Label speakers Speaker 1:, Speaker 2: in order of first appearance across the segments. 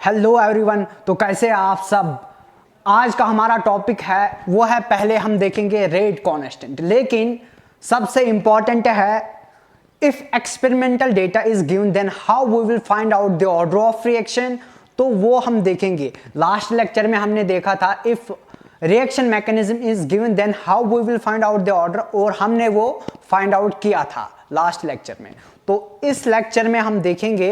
Speaker 1: Hello everyone. तो कैसे हैं आप सब। आज का हमारा टॉपिक है वो है, पहले हम देखेंगे रेट कांस्टेंट, लेकिन सबसे इंपॉर्टेंट है if experimental data is given then how we will find out the order of reaction. तो वो हम देखेंगे। लास्ट लेक्चर में हमने देखा था if reaction mechanism is given then how we will find out the order, और हमने वो फाइंड आउट किया था लास्ट लेक्चर में। तो इस लेक्चर में हम देखेंगे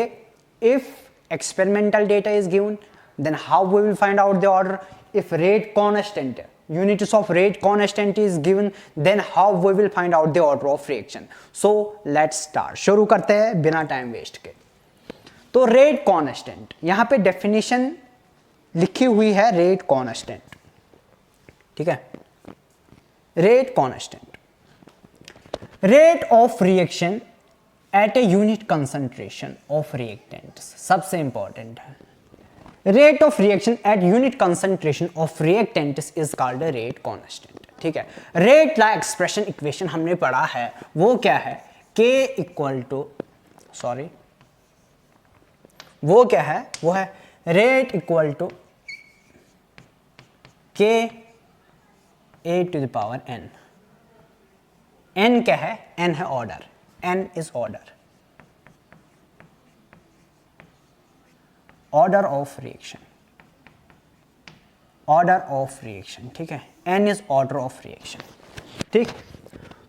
Speaker 1: if experimental data is given then how we will find out the order. If rate constant, units of rate constant is given then how we will find out the order of reaction. So let's start. शुरू करते हैं बिना time waste के। तो rate constant, यहां पे definition लिखी हुई है रेट कांस्टेंट, ठीक है। Rate constant, rate of reaction at a unit concentration of reactants, सबसे इंपॉर्टेंट है। Rate of reaction at unit concentration of reactants is called a rate constant, ठीक है। रेट ला एक्सप्रेशन इक्वेशन हमने पढ़ा है, वो क्या है, K इक्वल टू वो क्या है, वो है rate equal to K A to the power n। n क्या है, n है order, n is order of reaction, ठीक है। n is order of reaction, ठीक।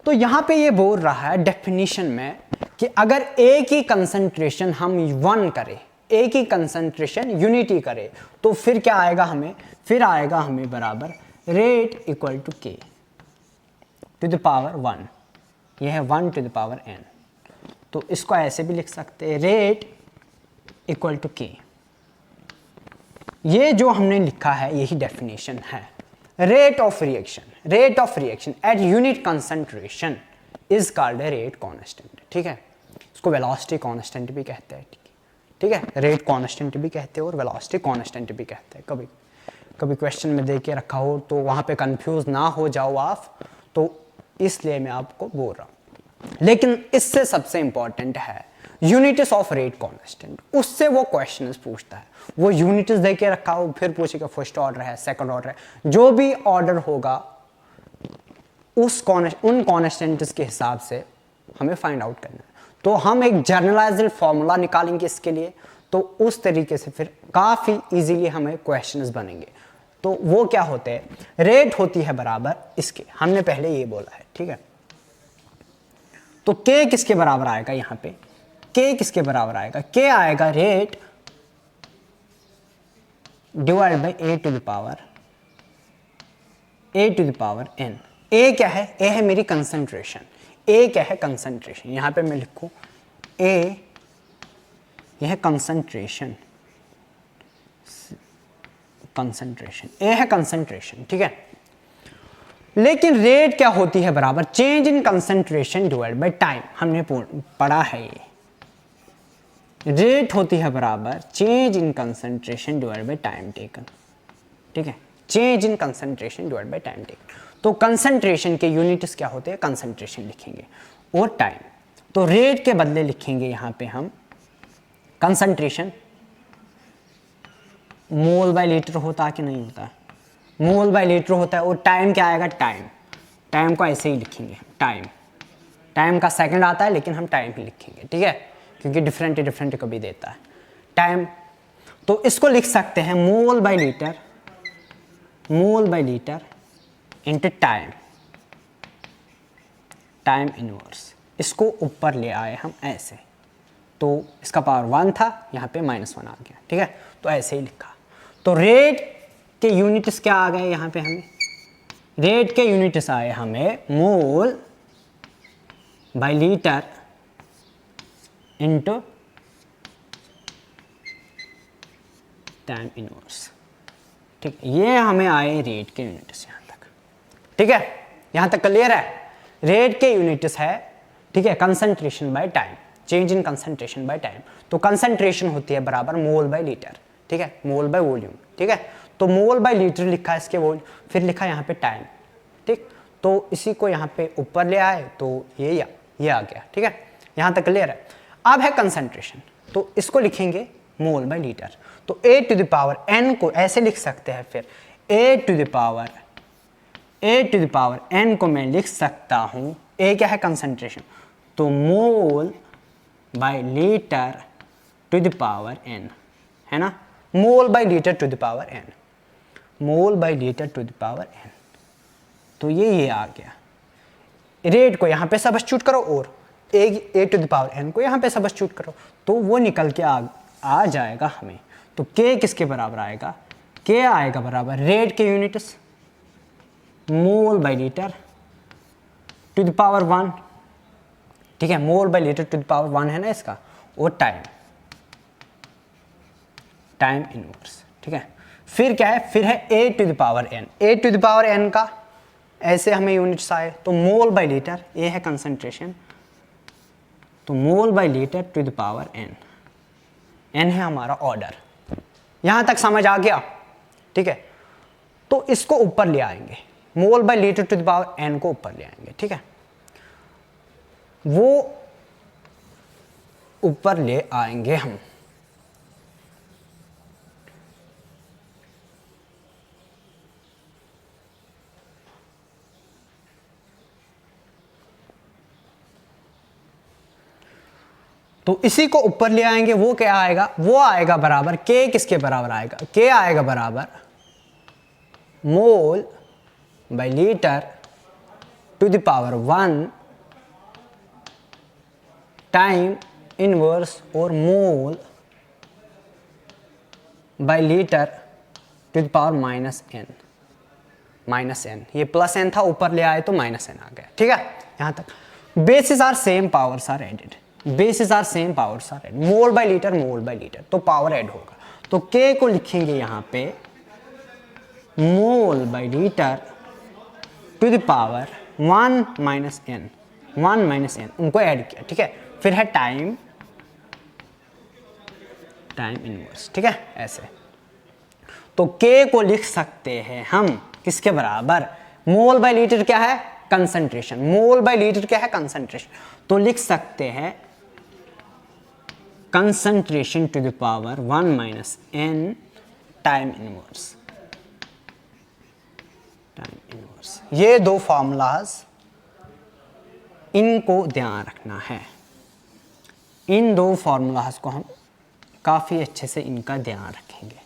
Speaker 1: तो यहां पे ये बोल रहा है डेफिनेशन में कि अगर एक ही कंसंट्रेशन हम 1 करें, एक ही कंसंट्रेशन यूनिटी करें, तो फिर क्या आएगा हमें, फिर आएगा हमें बराबर rate equal to K to the power 1, यह है 1 टू द पावर n। तो इसको ऐसे भी लिख सकते हैं, रेट इक्वल टू K। ये जो हमने लिखा है यही डेफिनेशन है। Rate of reaction at unit concentration is called a rate constant, ठीक है। इसको वेलोसिटी कांस्टेंट भी कहते हैं, ठीक है। रेट कांस्टेंट भी कहते हैं और वेलोसिटी कांस्टेंट भी कहते हैं। कभी क्वेश्चन में दे के रखा हो तो वहां पे कंफ्यूज ना हो जाओ आप, तो इसलिए मैं आपको बोल रहा हूं। लेकिन इससे सबसे इंपॉर्टेंट है यूनिट्स ऑफ रेट कांस्टेंट, उससे वो क्वेश्चंस पूछता है। वो यूनिट्स दे के रखा हो, फिर पूछेगा फर्स्ट ऑर्डर है, सेकंड ऑर्डर है, जो भी ऑर्डर होगा उन कांस्टेंट्स के हिसाब से हमें फाइंड आउट करना है। तो हम एक जनरलाइज्ड फॉर्मूला निकालेंगे इसके लिए, तो उस तरीके से फिर काफी इजीली हमें क्वेश्चंस बनेंगे। तो वो क्या होते हैं, रेट होती है बराबर इसके, हमने पहले ये बोला है, ठीक है। तो K किसके बराबर आएगा, यहां पे K किसके बराबर आएगा, K आएगा rate divide by A to the power n। A क्या है, A है मेरी कंसंट्रेशन, A क्या है कंसंट्रेशन, यहां पे मैं लिखूं A, यह है कंसंट्रेशन, A है कंसंट्रेशन, ठीक है। लेकिन रेट क्या होती है बराबर change in concentration divide by time, हमने पढ़ा है ये। रेट होती है बराबर change in concentration divide by time taken, ठीक है। Change in concentration divide by time taken. तो कंसंट्रेशन के यूनिट्स क्या होते हैं, कंसंट्रेशन लिखेंगे और टाइम। तो रेट के बदले लिखेंगे यहां पे हम कंसंट्रेशन, मोल बाय लीटर होता है कि नहीं होता, मोल बाय लीटर होता है। और टाइम क्या आएगा, टाइम को ऐसे ही लिखेंगे, टाइम का सेकंड आता है लेकिन हम टाइम ही लिखेंगे, ठीक है, क्योंकि डिफरेंट कभी देता है टाइम। तो इसको लिख सकते हैं mole by litre into time inverse. इसको ऊपर ले आए हम ऐसे, तो इसका पावर 1 था, यहाँ पे -1 आ गया, ठीक है। तो ऐसे ही लिखा। तो रेट के यूनिट्स क्या आ गए, यहाँ पे हमें रेट के यूनिट्स आए हमें mole by litre into time inverse, ठीक। ये हमें आए रेट के यूनिट्स यहाँ तक, ठीक है। यहाँ तक क्लियर है। रेट के यूनिट्स है, ठीक है, concentration by time, change in concentration by time. तो कंसंट्रेशन होती है बराबर मोल बाय लीटर, ठीक है, मोल बाय वॉल्यूम, ठीक है। तो मोल बाय लीटर लिखा है इसके वॉल्यूम, फिर लिखा यहाँ पे टाइम, ठीक। तो इसी को यहाँ पे ऊपर ले आए तो ये आ गया, ठीक है। यहाँ तक क्लियर है। अब है कंसंट्रेशन, तो इसको लिखेंगे मोल बाय लीटर। तो a to the power n को ऐसे लिख सकते हैं, फिर a to the power n को मैं लिख सकता हूं, a क्या है कंसंट्रेशन, तो mole by litre to the power n, है ना, mole by litre to the power n, mole by litre to the power n। तो ये आ गया। रेट को यहाँ पे सब्स्टिट्यूट करो और a to the power n को यहाँ पे सब्स्टिट्यूट करो, तो वो निकल के आ जाएगा हमें। तो k किसके बराबर आएगा, k आएगा बराबर रेट के units mole by litre to the power 1, ठीक है, mole by litre to the power 1 है ना इसका, और टाइम इनवर्स, ठीक है। फिर क्या है, फिर है a to the power n, a to the power n का ऐसे हमें यूनिट्स आए, तो मोल बाय लीटर, a है कंसंट्रेशन, तो mole by litre to the power n, n है हमारा ऑर्डर। यहां तक समझ आ गया, ठीक है। तो इसको ऊपर ले आएंगे, mole by litre to the power n को ऊपर ले आएंगे, ठीक है, वो ऊपर ले आएंगे हम। तो इसी को ऊपर ले आएंगे, वो क्या आएगा, वो आएगा बराबर k किसके बराबर आएगा, k आएगा बराबर mole by litre to the power 1 time inverse और mole by litre to the power minus n, ये प्लस n था, ऊपर ले आए तो माइनस n आ गया, ठीक है। यहां तक bases are same, powers are added, bases are same, powers are added, mole by litre, तो पावर ऐड होगा। तो k को लिखेंगे यहां पे mole by litre to the power 1 minus n, उनको ऐड किया, ठीक है। फिर है टाइम इनवर्स, ठीक है, ऐसे। तो k को लिख सकते हैं हम किसके बराबर, मोल बाय लीटर क्या है, कंसंट्रेशन, मोल बाय लीटर क्या है, कंसंट्रेशन, तो लिख सकते हैं concentration to the power 1 minus n time inverse. ये दो फॉर्मूलाज, इनको ध्यान रखना है, इन दो फॉर्मूलाज को हम काफी अच्छे से इनका ध्यान रखेंगे,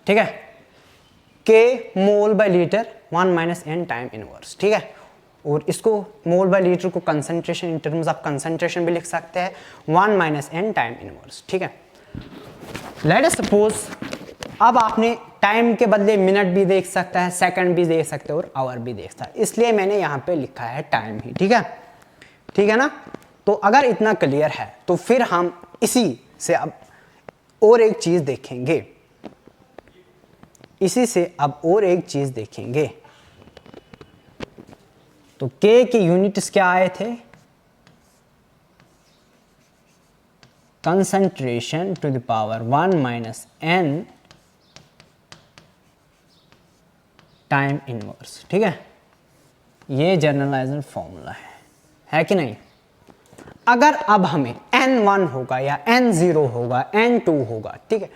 Speaker 1: ठीक है। k mole by litre 1 minus n time inverse, ठीक है, और इसको मोल बाय लीटर को concentration in terms of concentration भी लिख सकते हैं 1 माइनस n टाइम इनवर्स, ठीक है। लेट अस सपोज, अब आपने टाइम के बदले मिनट भी देख सकता है, सेकंड भी देख सकते हो और आवर भी देख सकता है, इसलिए मैंने यहाँ पे लिखा है टाइम ही, ठीक है ना। तो अगर इतना क्लियर है तो फिर हम इसी से अब और एक चीज देखेंगे, तो k के यूनिट्स क्या आए थे, concentration to the power 1 minus n time inverse, ठीक है। ये जनरलाइज्ड फॉर्मूला है कि नहीं। अगर अब हमें n1 होगा या n0 होगा, n2 होगा, ठीक है,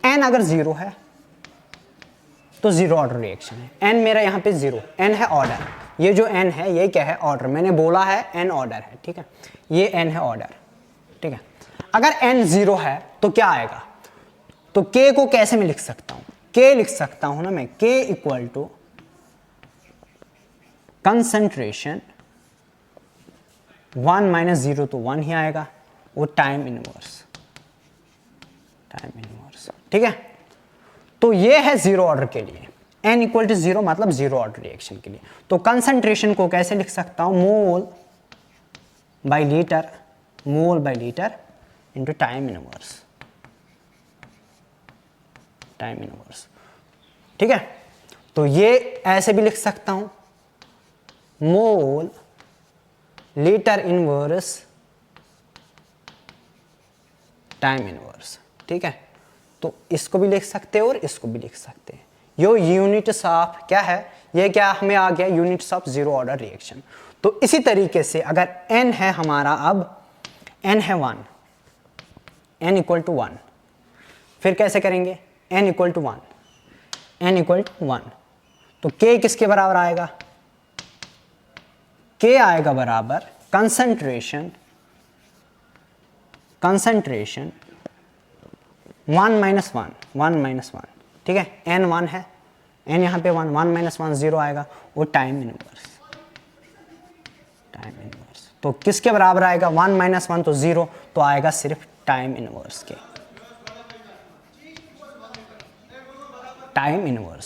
Speaker 1: n अगर 0 है तो जीरो ऑर्डर रिएक्शन है, n मेरा यहाँ पे 0, n है ऑर्डर, ये जो n है ये क्या है, ऑर्डर, मैंने बोला है n ऑर्डर है, ठीक है, ये n है ऑर्डर, ठीक है। अगर n 0 है तो क्या आएगा, तो k को कैसे मैं लिख सकता हूं, k लिख सकता हूं ना मैं, k equal to concentration 1 minus 0 तो 1 ही आएगा, और टाइम इनवर्स, ठीक है। तो ये है जीरो ऑर्डर के लिए, n इक्वल टू 0 मतलब जीरो ऑर्डर रिएक्शन के लिए। तो कंसंट्रेशन को कैसे लिख सकता हूं, mole by litre into time inverse, ठीक है। तो ये ऐसे भी लिख सकता हूं, mole litre inverse time inverse, ठीक है। तो इसको भी लिख सकते हैं और इसको भी लिख सकते हैं। यो यूनिट्स ऑफ क्या है, ये क्या हमें आ गया, units of zero order reaction. तो इसी तरीके से अगर n है हमारा, अब n है 1, n इक्वल टू 1, फिर कैसे करेंगे, n equal to 1, n equal to 1, तो k किसके बराबर आएगा, k आएगा बराबर कंसंट्रेशन 1 माइनस 1, ठीक है, n 1 है, n यहाँ पे 1 माइनस 1 0 आएगा, और टाइम इनवर्स, तो किसके बराबर आएगा, 1 माइनस 1 तो 0, तो आएगा सिर्फ टाइम इनवर्स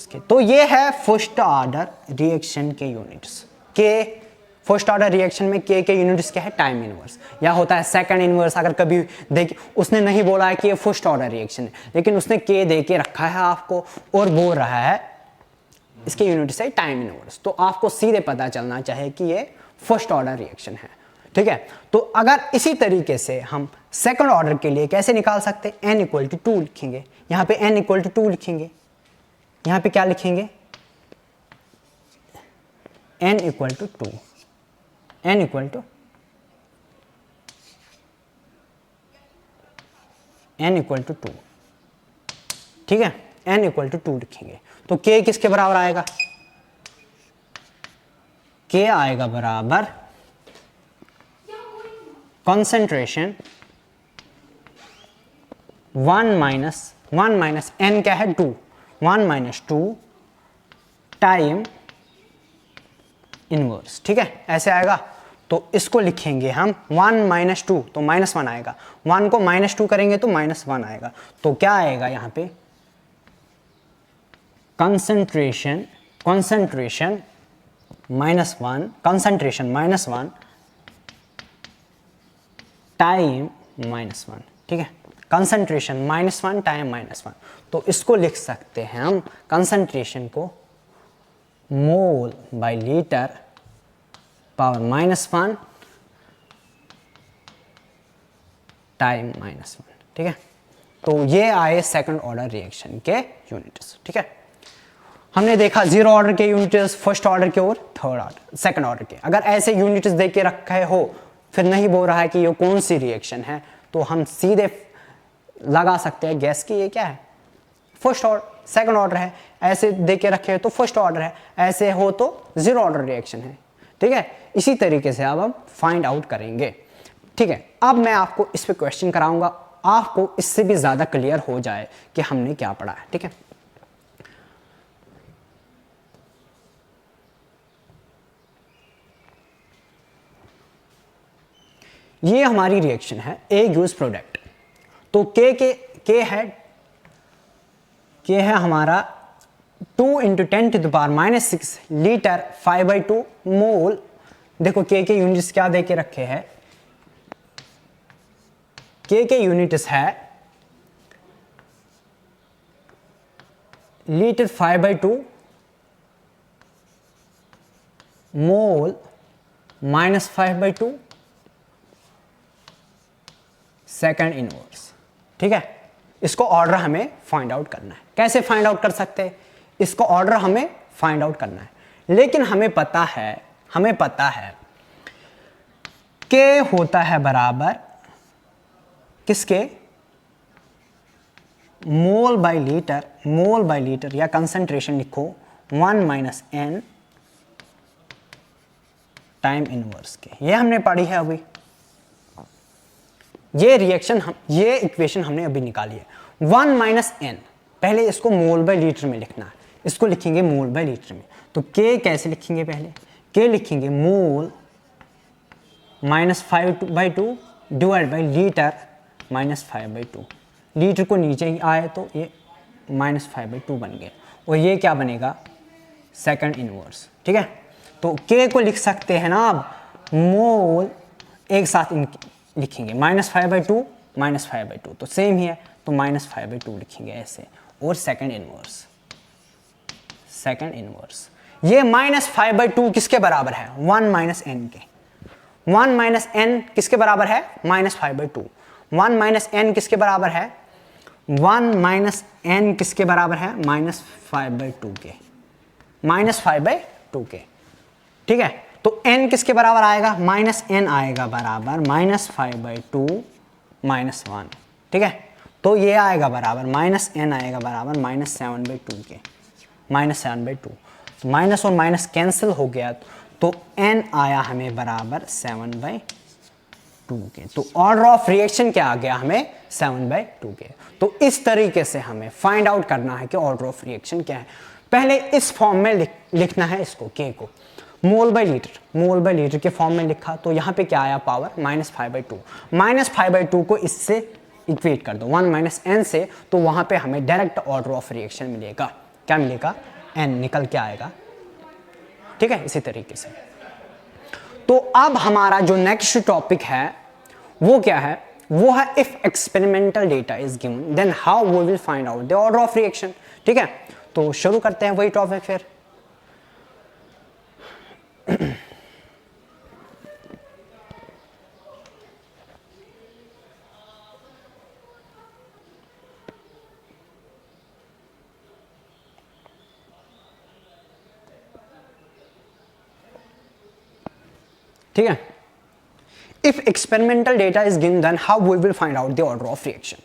Speaker 1: के, तो ये है फर्स्ट ऑर्डर रिएक्शन के यूनिट्स के। फर्स्ट ऑर्डर रिएक्शन में के यूनिट्स क्या है, टाइम इनवर्स, या होता है सेकंड इनवर्स। अगर कभी देखिए उसने नहीं बोला है कि ये फर्स्ट ऑर्डर रिएक्शन है, लेकिन उसने के दे के रखा है आपको और बोल रहा है इसके यूनिट्स है टाइम इनवर्स, तो आपको सीधे पता चलना चाहिए कि ये फर्स्ट ऑर्डर रिएक्शन है, ठीक है। तो अगर इसी तरीके से हम सेकंड ऑर्डर के लिए कैसे निकाल सकते हैं, n इक्वल टू 2 लिखेंगे, यहाँ पे n इक्वल टू 2 लिखेंगे, यहाँ पे क्या लिखेंगे, n equal to 2, n equal to n 2, ठीक है, n इक्वल टू 2 लिखेंगे, तो k किसके बराबर आएगा, k आएगा बराबर कंसंट्रेशन 1 माइनस n क्या है 2, 1 माइनस 2 टाइम इनवर्स, ठीक है, ऐसे आएगा। तो इसको लिखेंगे हम 1 माइनस 2, तो माइनस 1 आएगा, 1 को माइनस 2 करेंगे तो माइनस 1 आएगा, तो क्या आएगा यहाँ पे, कंसंट्रेशन माइनस 1 टाइम माइनस 1, ठीक है, कंसंट्रेशन -1 टाइम -1, तो इसको लिख सकते हैं हम कंसंट्रेशन को मोल बाय लीटर पावर -1 टाइम -1, ठीक है। तो ये आए सेकंड ऑर्डर रिएक्शन के यूनिट्स, ठीक है। हमने देखा जीरो ऑर्डर के यूनिट्स, फर्स्ट ऑर्डर के और थर्ड ऑर्डर, सेकंड ऑर्डर के। अगर ऐसे यूनिट्स देख के रखे हो, फिर नहीं बोल रहा है कि ये कौन सी रिएक्शन है, तो हम सीधे लगा सकते हैं गैस कि ये क्या है, फर्स्ट ऑर्डर, सेकंड ऑर्डर है। ऐसे देख के रखे हो तो फर्स्ट ऑर्डर है, ऐसे हो तो जीरो ऑर्डर रिएक्शन है, ठीक है। इसी तरीके से अब हम फाइंड आउट करेंगे, ठीक है। अब मैं आपको इस पे क्वेश्चन कराऊंगा, आपको इससे भी ज्यादा क्लियर हो जाए कि हमने क्या पढ़ा है, ठीक है। ये हमारी रिएक्शन है ए गिव्स प्रोडक्ट, तो के है हमारा 2 × 10⁻⁻⁶ लीटर 5/2 मोल। देखो के यूनिट्स क्या दे के रखे हैं, के यूनिट्स है लीटर 5/2 मोल -5/2 सेकंड इनवर्स, ठीक है। इसको ऑर्डर हमें फाइंड आउट करना है। कैसे फाइंड आउट कर सकते हैं, इसको ऑर्डर हमें फाइंड आउट करना है, लेकिन हमें पता है के होता है बराबर किसके, मोल बाय लीटर या कंसंट्रेशन लिखो 1 - n टाइम इनवर्स के। ये हमने पढ़ी है अभी, ये इक्वेशन हमने अभी निकाली है। 1 - n, पहले इसको मोल बाय लीटर में लिखना है, इसको लिखेंगे मोल बाय लीटर में। तो के कैसे लिखेंगे, पहले के लिखेंगे मोल -5/2 डिवाइड बाय लीटर -5/2। लीटर को नीचे ही आए तो ये -5/2 बन गया, और ये क्या बनेगा, सेकंड इनवर्स, ठीक है। तो के को लिख सकते हैं ना अब मोल, एक साथ लिखेंगे -5/2 तो सेम ही है, तो -5/2 लिखेंगे ऐसे, और सेकंड इनवर्स ये -5/2 किसके बराबर है, 1 - n के। 1 - n किसके बराबर है, -5/2। 1 - n किसके बराबर है, 1 - n किसके बराबर है, -5/2 के, -5/2 के, ठीक है। तो n किसके बराबर आएगा, -n आएगा बराबर -5/2 - 1, ठीक है। तो ये आएगा बराबर माइनस एन आएगा बराबर -7/2 के, -7/2। तो माइनस और माइनस कैंसिल हो गया, तो n आया हमें बराबर 7/2 के। तो ऑर्डर ऑफ रिएक्शन क्या आ गया हमें 7/2 के। तो इस तरीके से हमें फाइंड आउट करना है कि ऑर्डर ऑफ रिएक्शन क्या है। पहले इस फॉर्म में लिखना है इसको, k को मोल बाय लीटर के फॉर्म में लिखा, तो यहाँ पे क्या आया पावर -5/2। -5/2 को इससे इक्वेट कर दो 1 - n से, तो वहां पे हमें डायरेक्ट ऑर्डर ऑफ रिएक्शन मिलेगा। क्या मिलेगा? n निकल के आएगा। ठीक है, इसी तरीके से। तो अब हमारा जो नेक्स्ट टॉपिक है वो क्या है? वो है if experimental data is given then how we will find out the order of reaction. ठीक है, तो शुरू करते हैं वही टॉपिक फिर। ठीक है, if experimental data is given then how we will find out the order of reaction.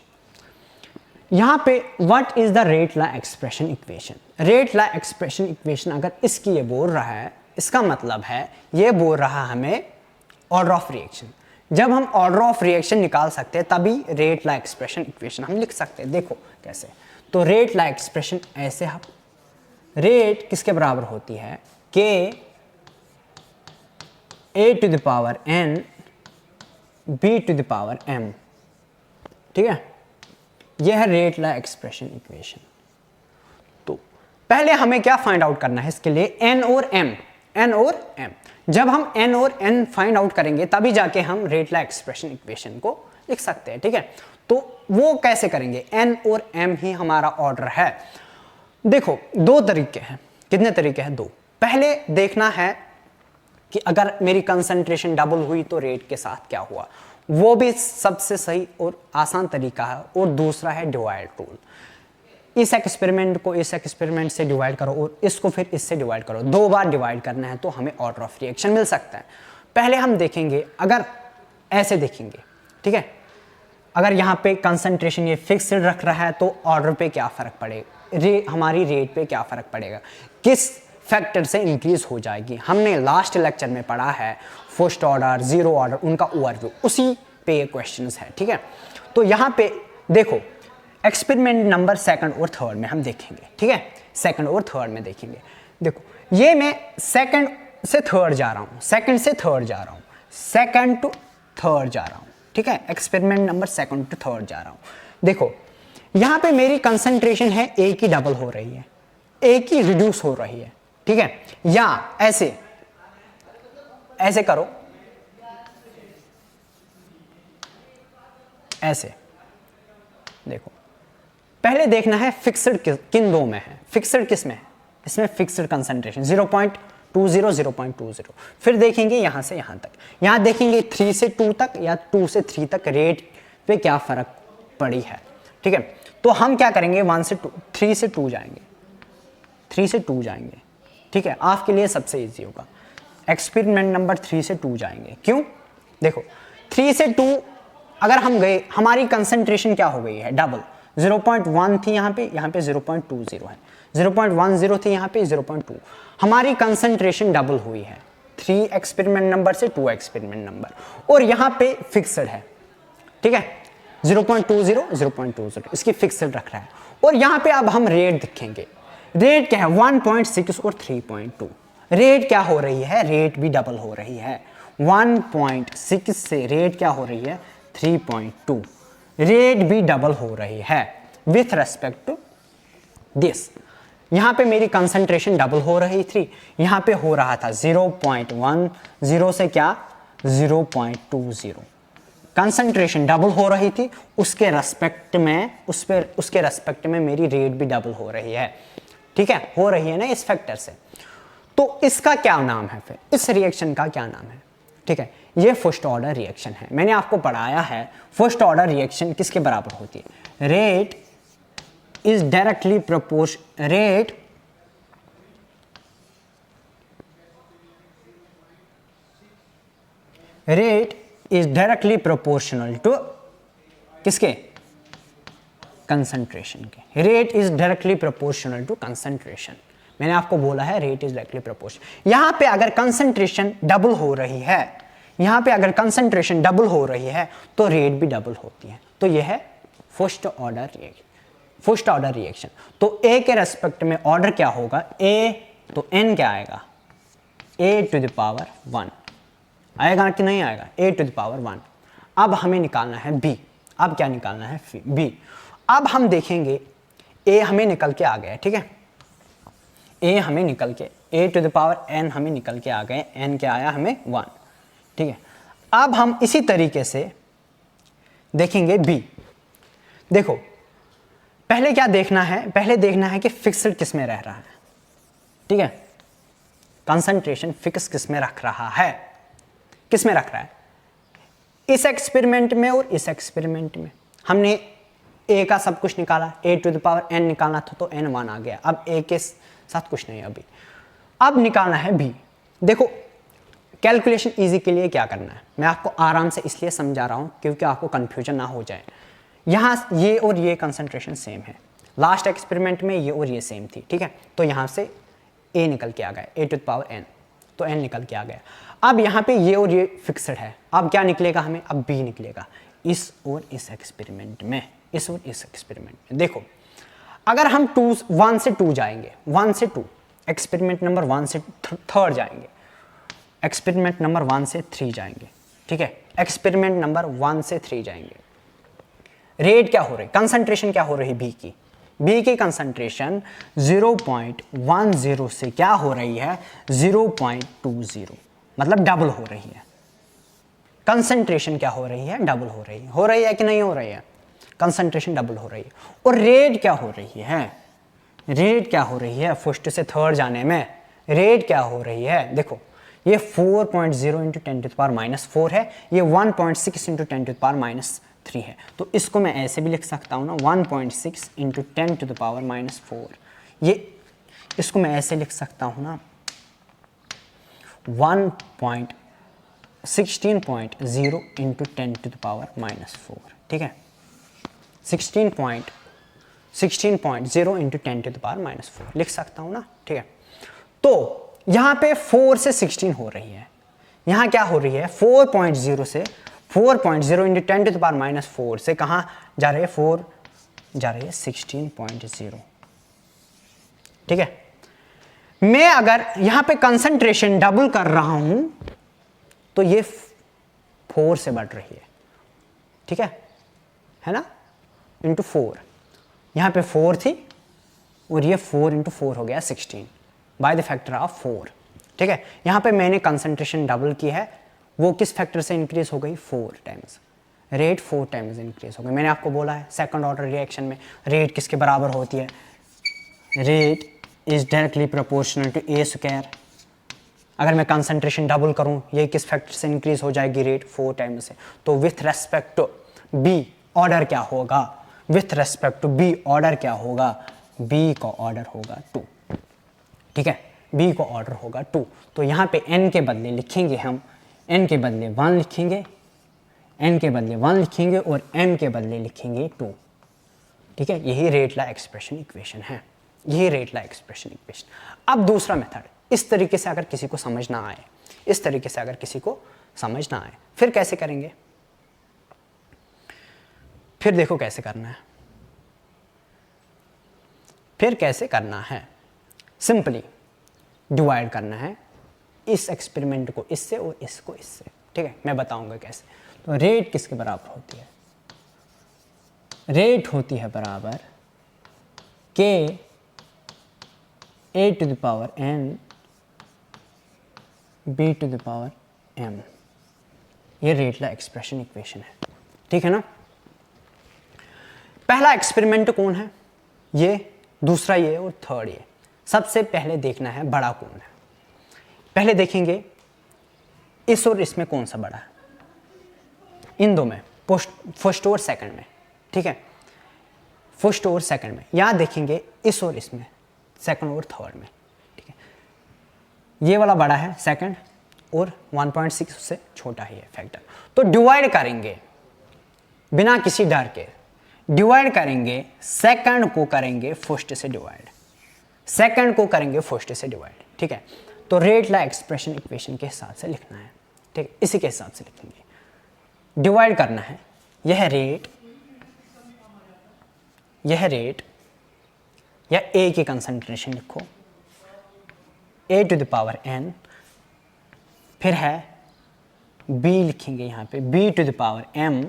Speaker 1: यहां पे what is the rate law expression equation. Rate law expression equation अगर इसकी ये बोल रहा है, इसका मतलब है ये बोल रहा हमें ऑर्डर ऑफ रिएक्शन। जब हम ऑर्डर ऑफ रिएक्शन निकाल सकते हैं तभी रेट लॉ एक्सप्रेशन इक्वेशन हम लिख सकते हैं। देखो कैसे, तो रेट लॉ एक्सप्रेशन ऐसे, हम रेट किसके बराबर होती है? k a⁴n b⁴m। ठीक है, यह है रेट लॉ एक्सप्रेशन इक्वेशन। तो पहले हमें क्या फाइंड आउट करना है इसके लिए? n और m। जब हम n और n फाइंड आउट करेंगे तभी जाके हम रेट लॉ एक्सप्रेशन इक्वेशन को लिख सकते हैं। ठीक है, तो वो कैसे करेंगे? n और m ही हमारा ऑर्डर है। देखो दो तरीके हैं। कितने तरीके हैं? दो। पहले देखना है कि अगर मेरी कंसंट्रेशन डबल हुई तो रेट के साथ क्या हुआ, वो भी सबसे सही और आसान तरीका है। और दूसरा है डिवाइड रूल। इस एक्सपेरिमेंट को इस एक्सपेरिमेंट से डिवाइड करो और इसको फिर इससे डिवाइड करो, 2 बार डिवाइड करना है तो हमें ऑर्डर ऑफ रिएक्शन मिल सकता है। पहले हम देखेंगे, अगर ऐसे देखेंगे, ठीक है, अगर यहाँ पे कंसंट्रेशन ये फिक्स्ड रख रहा है तो ऑर्डर पे क्या फर्क पड़ेगा, हमारी रेट पे क्या फर्क पड़ेगा, किस फैक्टर से इंक्रीज हो जाएगी। हमने लास्ट लेक्चर में पढ़ा है फर्स्ट ऑर्डर, जीरो ऑर्डर, उनका ओवरव्यू, उसी पे ये क्वेश्चंस है। ठीक है, तो यहाँ पे देखो एक्सपेरिमेंट नंबर सेकंड और थर्ड में हम देखेंगे। ठीक है, सेकंड और थर्ड में देखेंगे। देखो ये मैं सेकंड से थर्ड जा रहा हूँ, सेकंड से थर्ड जा रहा हूँ, सेकंड टू थर्ड जा रहा हूँ। ठीक है, experiment number second to third जा रहा हूँ। देखो यहाँ पे मेरी कंसंट्रेशन है ए की डबल हो रही है, ए की रिड्यूस हो रही है। ठीक है, या ऐसे ऐसे करो, ऐसे देखो। पहले देखना है फिक्स्ड किन दो में है, फिक्स्ड किस में है, इसमें फिक्स्ड कंसंट्रेशन 0.20 0.20। फिर देखेंगे यहां से यहां तक, यहां देखेंगे 3 से 2 तक या 2 से 3 तक रेट पे क्या फर्क पड़ी है। ठीक है, तो हम क्या करेंगे 1 से 2, 3 से 2 जाएंगे, 3 से 2 जाएंगे। ठीक है, आपके लिए सबसे इजी होगा, एक्सपेरिमेंट नंबर 3 से 2 जाएंगे। क्यों? देखो 3 से 2 अगर हम गए, हमारी कंसंट्रेशन क्या हो गई है, डबल। 0.1 थी यहाँ पे 0.20 है, 0.10 थी यहाँ पे 0.2। हमारी कंसंट्रेशन डबल हुई है 3 एक्सपेरिमेंट नंबर से 2 एक्सपेरिमेंट नंबर, और यहाँ पे फिक्स्ड है। ठीक है, 0.20 0.20 इसकी फिक्स्ड रख रहा है। और यहाँ पे अब हम रेट देखेंगे, रेट क्या है 1.6 और 3.2। रेट क्या हो रही है, रेट भी डबल हो रही है। 1.6 से रेट क्या हो रही है 3.2, रेट भी डबल हो रही है विथ रेस्पेक्ट टू दिस। यहां पे मेरी कंसंट्रेशन डबल हो रही थी, यहां पे हो रहा था 0.10 से क्या 0.20। कंसंट्रेशन डबल हो रही थी, उसके रेस्पेक्ट में मेरी रेट भी डबल हो रही है। ठीक है, हो रही है ना इस फैक्टर से। तो इसका क्या नाम है, फिर इस रिएक्शन का क्या नाम है? ठीक है, ये फर्स्ट ऑर्डर रिएक्शन है। मैंने आपको पढ़ाया है फर्स्ट ऑर्डर रिएक्शन किसके बराबर होती है, rate is directly proportional to किसके, कंसंट्रेशन के। Rate is directly proportional to concentration. मैंने आपको बोला है रेट इज डायरेक्टली प्रोपोर्शनल। यहां पे अगर कंसंट्रेशन डबल हो रही है, यहां पे अगर कंसंट्रेशन डबल हो रही है तो रेट भी डबल होती है। तो यह है फर्स्ट ऑर्डर रिएक्शन। तो ए के रेस्पेक्ट में ऑर्डर क्या होगा, ए तो एन क्या आएगा, ए टू द पावर 1 आएगा कि नहीं आएगा, ए टू द पावर 1। अब हमें निकालना है बी। अब क्या निकालना है, बी। अब हम देखेंगे ए हमें निकल के आ गया, ठीक है, ए हमें निकल के, A to the power N हमें निकल के आ गए, एन क्या आया हमें 1, ठीक है। अब हम इसी तरीके से देखेंगे बी। देखो पहले क्या देखना है, पहले देखना है कि फिक्स्ड किस में रह रहा है, ठीक है, कंसंट्रेशन फिक्स किस में रख रहा है, किस में रख रहा है, इस एक्सपेरिमेंट में और इस एक्सपेरिमेंट में। हमने ए का सब कुछ निकाला, ए टू द पावर एन निकालना था तो एन 1 आ गया। अब ए के साथ कुछ नहीं अभी। अब निकालना है बी। देखो कैलकुलेशन इजी के लिए क्या करना है, मैं आपको आराम से इसलिए समझा रहा हूं क्योंकि आपको कंफ्यूजन ना हो जाए। यहां ये और ये कंसंट्रेशन सेम है, लास्ट एक्सपेरिमेंट में ये और ये सेम थी, ठीक है। तो यहां से ए निकल के आ गया, ए टू द पावर एन, तो एन निकल के आ गया। अब यहाँ पे ये और ये फिक्स्ड है, अब क्या निकलेगा हमें, अब बी निकलेगा इस और इस एक्सपेरिमेंट में, इस और इस एक्सपेरिमेंट में। देखो अगर हम 1 से 2 जाएंगे, 1 से 2, एक्सपेरिमेंट नंबर 1 से 3 जाएंगे, एक्सपेरिमेंट नंबर 1 से 3 जाएंगे, ठीक है, एक्सपेरिमेंट नंबर 1 से 3 जाएंगे। रेट क्या हो रही, कंसंट्रेशन क्या हो रही बी की कंसंट्रेशन 0.10 से क्या हो रही है 0.20, मतलब डबल हो रही है। कंसंट्रेशन क्या हो रही है, डबल हो रही है कि नहीं हो रही है, कंसंट्रेशन डबल हो रही है। और रेट क्या हो रही है, रेट क्या हो रही है, फर्स्ट से थर्ड जाने में रेट क्या हो रही है, देखो ये 4.0 इंटू 10 टू द पावर -4 है, ये 1.6 इंटू 10 टू द पावर -3 है। तो इसको मैं ऐसे भी लिख सकता हूँ ना, 1.6 इंटू 10 टू द पावर -4, ये इसको मैं ऐसे लिख सकता हूँ ना 16.0 इंटू 10 टू द पावर -4, ठीक है, 16.0 इंटू 10 टू द पावर -4 लिख सकता हूँ ना, ठीक है। तो यहाँ पे 4 से 16 हो रही है, यहाँ क्या हो रही है 4.0 से 4.0 इंटू 10 टू द पावर -4 से कहाँ जा रही है, 4 जा रही है 16.0, ठीक है। मैं अगर यहाँ पे कंसंट्रेशन डबल कर रहा हूं तो ये 4 से बढ़ रही है, ठीक है ना, इंटू 4, यहाँ पे 4 थी और ये 4 इंटू 4 हो गया 16 बाय द फैक्टर ऑफ 4, ठीक है। यहाँ पे मैंने कंसंट्रेशन डबल की है, वो किस फैक्टर से इंक्रीज हो गई, 4 टाइम्स, रेट 4 टाइम्स इंक्रीज हो गई। मैंने आपको बोला है सेकंड ऑर्डर रिएक्शन में रेट किसके बराबर होती है, rate is directly proportional to A square. अगर मैं कंसंट्रेशन डबल करूं, ये किस फैक्टर से इंक्रीज हो जाएगी, रेट 4 टाइम्स से। तो with respect to B order क्या होगा, with respect to B order क्या होगा, बी का ऑर्डर होगा 2, ठीक है, बी को ऑर्डर होगा 2। तो यहाँ पे n के बदले लिखेंगे हम, n के बदले 1 लिखेंगे, n के बदले 1 लिखेंगे और m के बदले लिखेंगे 2, ठीक है। यही रेटला एक्सप्रेशन इक्वेशन है, यही रेटला एक्सप्रेशन इक्वेशन। अब दूसरा मेथड, इस तरीके से अगर किसी को समझ ना आए, इस तरीके से अगर किसी को समझ ना आए, फिर कैसे करेंगे, फिर देखो कैसे करना है, फिर कैसे करना है, सिंपली डिवाइड करना है इस एक्सपेरिमेंट को इससे और इसको इससे, ठीक है, मैं बताऊंगा कैसे। तो रेट किसके बराबर होती है, रेट होती है बराबर k A to the power n B to the power m, ये रेटला एक्सप्रेशन इक्वेशन है, ठीक है ना। पहला एक्सपेरिमेंट कौन है, ये, दूसरा ये और थर्ड ये। सबसे पहले देखना है बड़ा कौन है, पहले देखेंगे इस और इसमें कौन सा बड़ा है, इन दो में, फर्स्ट और सेकंड में, ठीक है, फर्स्ट और सेकंड में। यहां देखेंगे इस और इसमें, सेकंड और थर्ड में, ठीक है। ये वाला बड़ा है सेकंड और 1.6 उससे छोटा ही है फैक्टर। तो डिवाइड करेंगे बिना किसी डर के, डिवाइड करेंगे, सेकंड को करेंगे फर्स्ट से डिवाइड, सेकंड को करेंगे फर्स्ट से डिवाइड, ठीक है। तो रेट ला एक्सप्रेशन इक्वेशन के हिसाब से लिखना है, ठीक है, इसी के हिसाब से लिखेंगे। डिवाइड करना है, यह रेट या ए की कंसंट्रेशन लिखो, A to the power N, फिर है बी लिखेंगे यहाँ पे, B to the power M,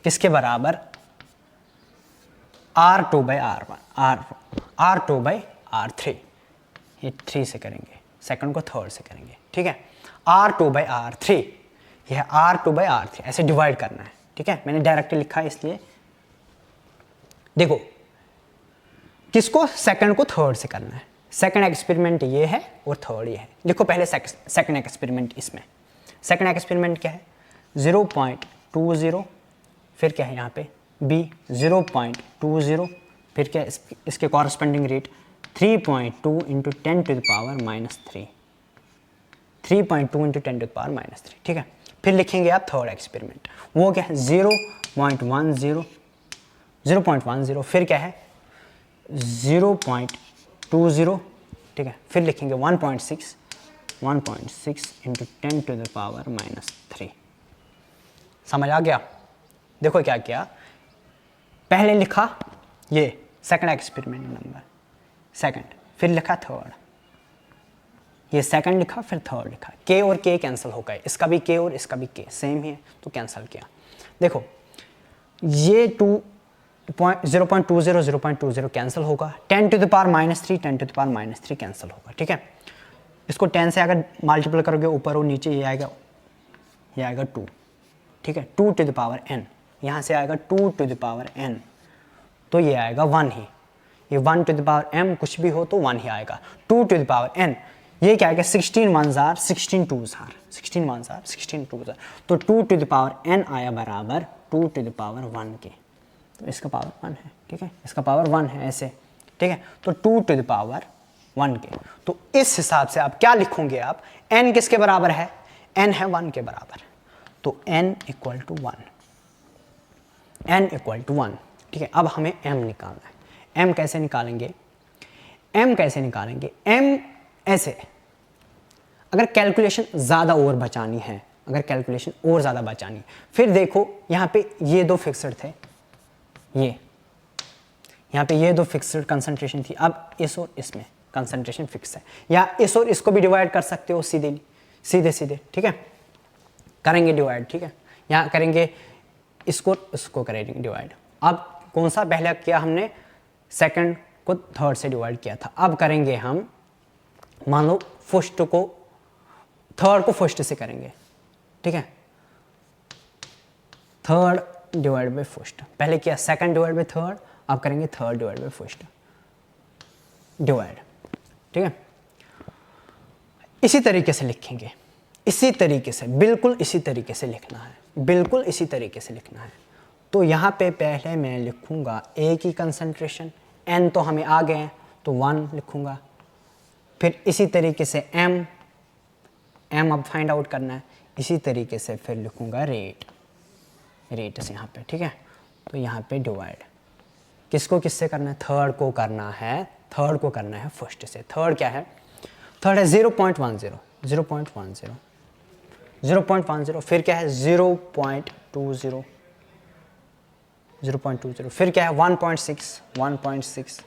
Speaker 1: किसके बराबर R2 by R2 by R3, ये 3 से करेंगे, सेकंड को थर्ड से करेंगे, ठीक है। R2 बाई R3, यह R2 बाई R3, ऐसे डिवाइड करना है, ठीक है। मैंने डायरेक्टली लिखा है इसलिए। देखो किसको, सेकंड को थर्ड से करना है। सेकंड एक्सपेरिमेंट ये है और थर्ड ये है। लिखो पहले सेकंड एक्सपेरिमेंट। इसमें सेकंड एक्सपेरिमेंट क्या है, 0.20, फिर क्या है यहाँ पे b 0.20, फिर क्या है इसके corresponding rate 3.2 into 10 to the power -3, 3.2 into 10 to the power -3, ठीक है। फिर लिखेंगे आप थर्ड एक्सपेरिमेंट, वो क्या है 0.10, फिर क्या है 0.20, ठीक है। फिर लिखेंगे 1.6 इंटू 10 टू द पावर -3। समझ आ गया? देखो क्या किया, पहले लिखा ये सेकंड एक्सपेरिमेंट नंबर सेकंड, फिर लिखा थर्ड, ये सेकंड लिखा फिर थर्ड लिखा, के और के कैंसिल हो गए, इसका भी के और इसका भी के सेम ही है तो कैंसिल किया। देखो ये 0.20 कैंसिल होगा, 10 to the power -3 10 to the power -3 cancel होगा, ठीक है। इसको 10 से अगर मल्टीपल करोगे ऊपर और नीचे, ये आएगा 2, ठीक है। 2 टू द पावर n, यहाँ से आएगा 2 टू द पावर n, तो ये आएगा 1 ही। ये 1 टू द पावर m कुछ भी हो तो 1 ही आएगा। 2 टू द पावर n, ये क्या आएगा 16 1s are 16 2s are 16 1s are 16 2s are, तो 2 टू द पावर n आया बराबर 2 टू द पावर 1 के, तो इसका पावर 1 है, ठीक है, इसका पावर 1 है ऐसे, ठीक है। तो 2 टू द पावर 1 के, तो इस हिसाब से आप क्या लिखोगे, आप n किसके बराबर है, n है 1 के बराबर, तो n equal to 1, n equal to 1, ठीक है। अब हमें m निकालना है। m कैसे निकालेंगे, m ऐसे, अगर कैलकुलेशन ज़्यादा और बचानी है, फिर देखो यहाँ पे ये दो फिक्सड थे, यहाँ पे ये दो फिक्सड कंसंट्रेशन थी, अब इस और इसमें कंसंट्रेशन फिक्स है, या इस और इसको भी डिवाइड कर सकते हो सीधे, ठीक है, करेंगे डिवाइड, ठीक है। यहाँ करेंगे इसको करेंगे डिवाइड। अब कौन सा पहले किया हमने, सेकंड को थर्ड से डिवाइड किया था, अब करेंगे हम, मान लो थर्ड को फर्स्ट से करेंगे, ठीक है, थर्ड डिवाइड बाई फर्स्ट, पहले किया सेकंड डिवाइड बाई थर्ड, अब करेंगे third divide by first divide, ठीक है। इसी तरीके से लिखेंगे, बिल्कुल इसी तरीके से लिखना है, तो यहाँ पे पहले मैं लिखूंगा a की कंसंट्रेशन, n तो हमें आ गए हैं तो 1 लिखूंगा, फिर इसी तरीके से m अब फाइंड आउट करना है, इसी तरीके से फिर लिखूंगा रेट से यहाँ पे, ठीक है। तो यहाँ पे डिवाइड किसको किससे करना है, थर्ड को करना है फर्स्ट से। थर्ड क्या है, थर्ड है 0.10, फिर क्या है 0.20, फिर क्या है 1.6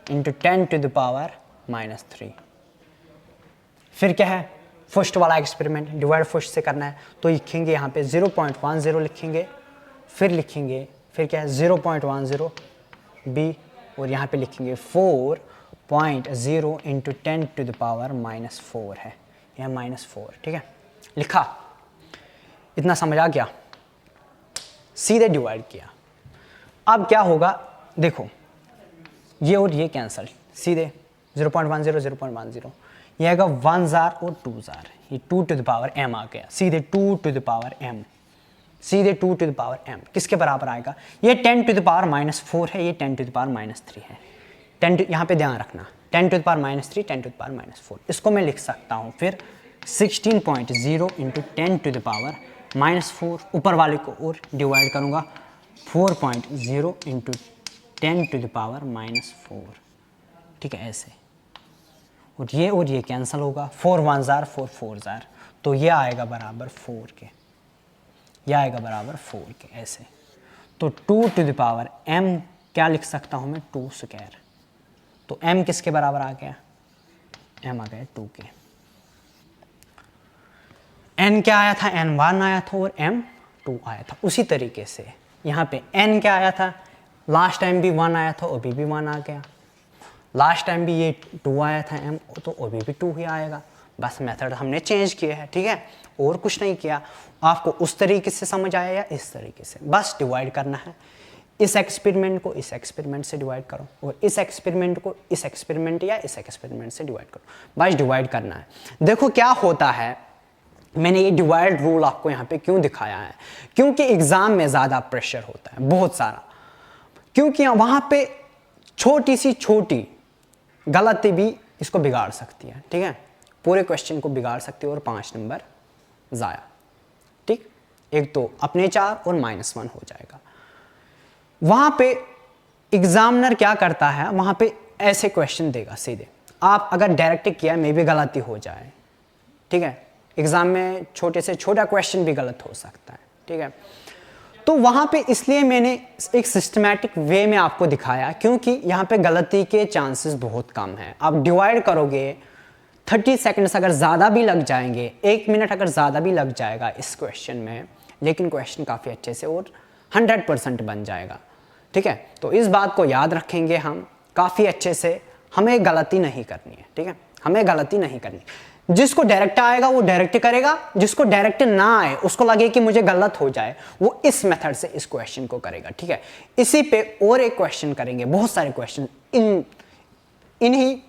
Speaker 1: इंटू 10 टू द पावर -3, फिर क्या है फर्स्ट वाला एक्सपेरिमेंट, डिवाइड फर्स्ट से करना है, तो लिखेंगे यहाँ पे 0.10 लिखेंगे, फिर क्या है 0.10 b, और यहाँ पे लिखेंगे 4.0 इंटू 10 टू द पावर -4 है, यह -4, ठीक है। लिखा, इतना समझ आ गया, सीधे डिवाइड किया। अब क्या होगा, देखो ये और ये कैंसल, सीधे 0.10 ये आएगा 1s are और 2s are, ये 2 टू द पावर m आ गया, सीधे 2 टू द पावर m, किसके बराबर आएगा, ये 10 टू द पावर -4 है, ये 10 टू द पावर -3 है, यहाँ पे ध्यान रखना, 10 to the power -3 10 to the power -4, इसको मैं लिख सकता हूँ फिर 16.0 इंटू 10 टू द पावर -4, ऊपर वाले को और डिवाइड करूँगा 4.0 इंटू 10⁻⁻4, ठीक है ऐसे। और ये कैंसिल होगा, 4 1 जार 4 4 जार, तो ये आएगा बराबर 4 के, ये आएगा बराबर 4 के ऐसे। तो 2m क्या लिख सकता हूँ मैं, 2 स्क्वायर। तो m किसके बराबर आ गया, m आ गया 2 के। n क्या आया था, n 1 आया था और m 2 आया था। उसी तरीके से यहाँ पे n क्या आया था, लास्ट टाइम भी 1 आया था और भी 1 आ गया। लास्ट टाइम भी ये 2 आया था m, तो अभी भी 2 ही आएगा। बस मेथड हमने चेंज किया है, ठीक है, और कुछ नहीं किया। आपको उस तरीके से समझ आया या इस तरीके से, बस डिवाइड करना है। इस एक्सपेरिमेंट को इस एक्सपेरिमेंट से डिवाइड करो और इस एक्सपेरिमेंट को इस एक्सपेरिमेंट या इस एक्सपेरिमेंट से डिवाइड करो, बस डिवाइड करना है। देखो क्या होता है, मैंने ये डिवाइड रूल आपको यहाँ पे क्यों दिखाया है, क्योंकि एग्जाम में ज़्यादा प्रेशर होता है, बहुत सारा, क्योंकि वहाँ पे छोटी सी छोटी गलती भी इसको बिगाड़ सकती है, ठीक है, पूरे क्वेश्चन को बिगाड़ सकती है और 5 नंबर ज़ाया, ठीक। एक तो अपने 4 और -1 हो जाएगा। वहाँ पे एग्जामिनर क्या करता है, वहाँ पे ऐसे क्वेश्चन देगा सीधे, आप अगर डायरेक्ट किया में भी गलती हो जाए, ठीक है, एग्जाम में छोटे से छोटा क्वेश्चन भी गलत हो सकता है, ठीक है। तो वहाँ पे इसलिए मैंने एक सिस्टमैटिक वे में आपको दिखाया, क्योंकि यहाँ पे गलती के चांसेस बहुत कम हैं। आप डिवाइड करोगे 30 सेकंड्स अगर ज़्यादा भी लग जाएंगे, 1 मिनट अगर ज़्यादा भी लग जाएगा इस क्वेश्चन में, लेकिन क्वेश्चन काफ़ी अच्छे से और 100% बन जाएगा, ठीक है। तो इस बात को याद रखेंगे हम काफ़ी अच्छे से, हमें गलती नहीं करनी है, ठीक है, हमें गलती नहीं करनी। जिसको डायरेक्ट आएगा वो डायरेक्ट करेगा, जिसको डायरेक्ट ना आए, उसको लगे कि मुझे गलत हो जाए, वो इस मेथड से इस क्वेश्चन को करेगा, ठीक है। इसी पे और एक क्वेश्चन करेंगे, बहुत सारे क्वेश्चन इन्हीं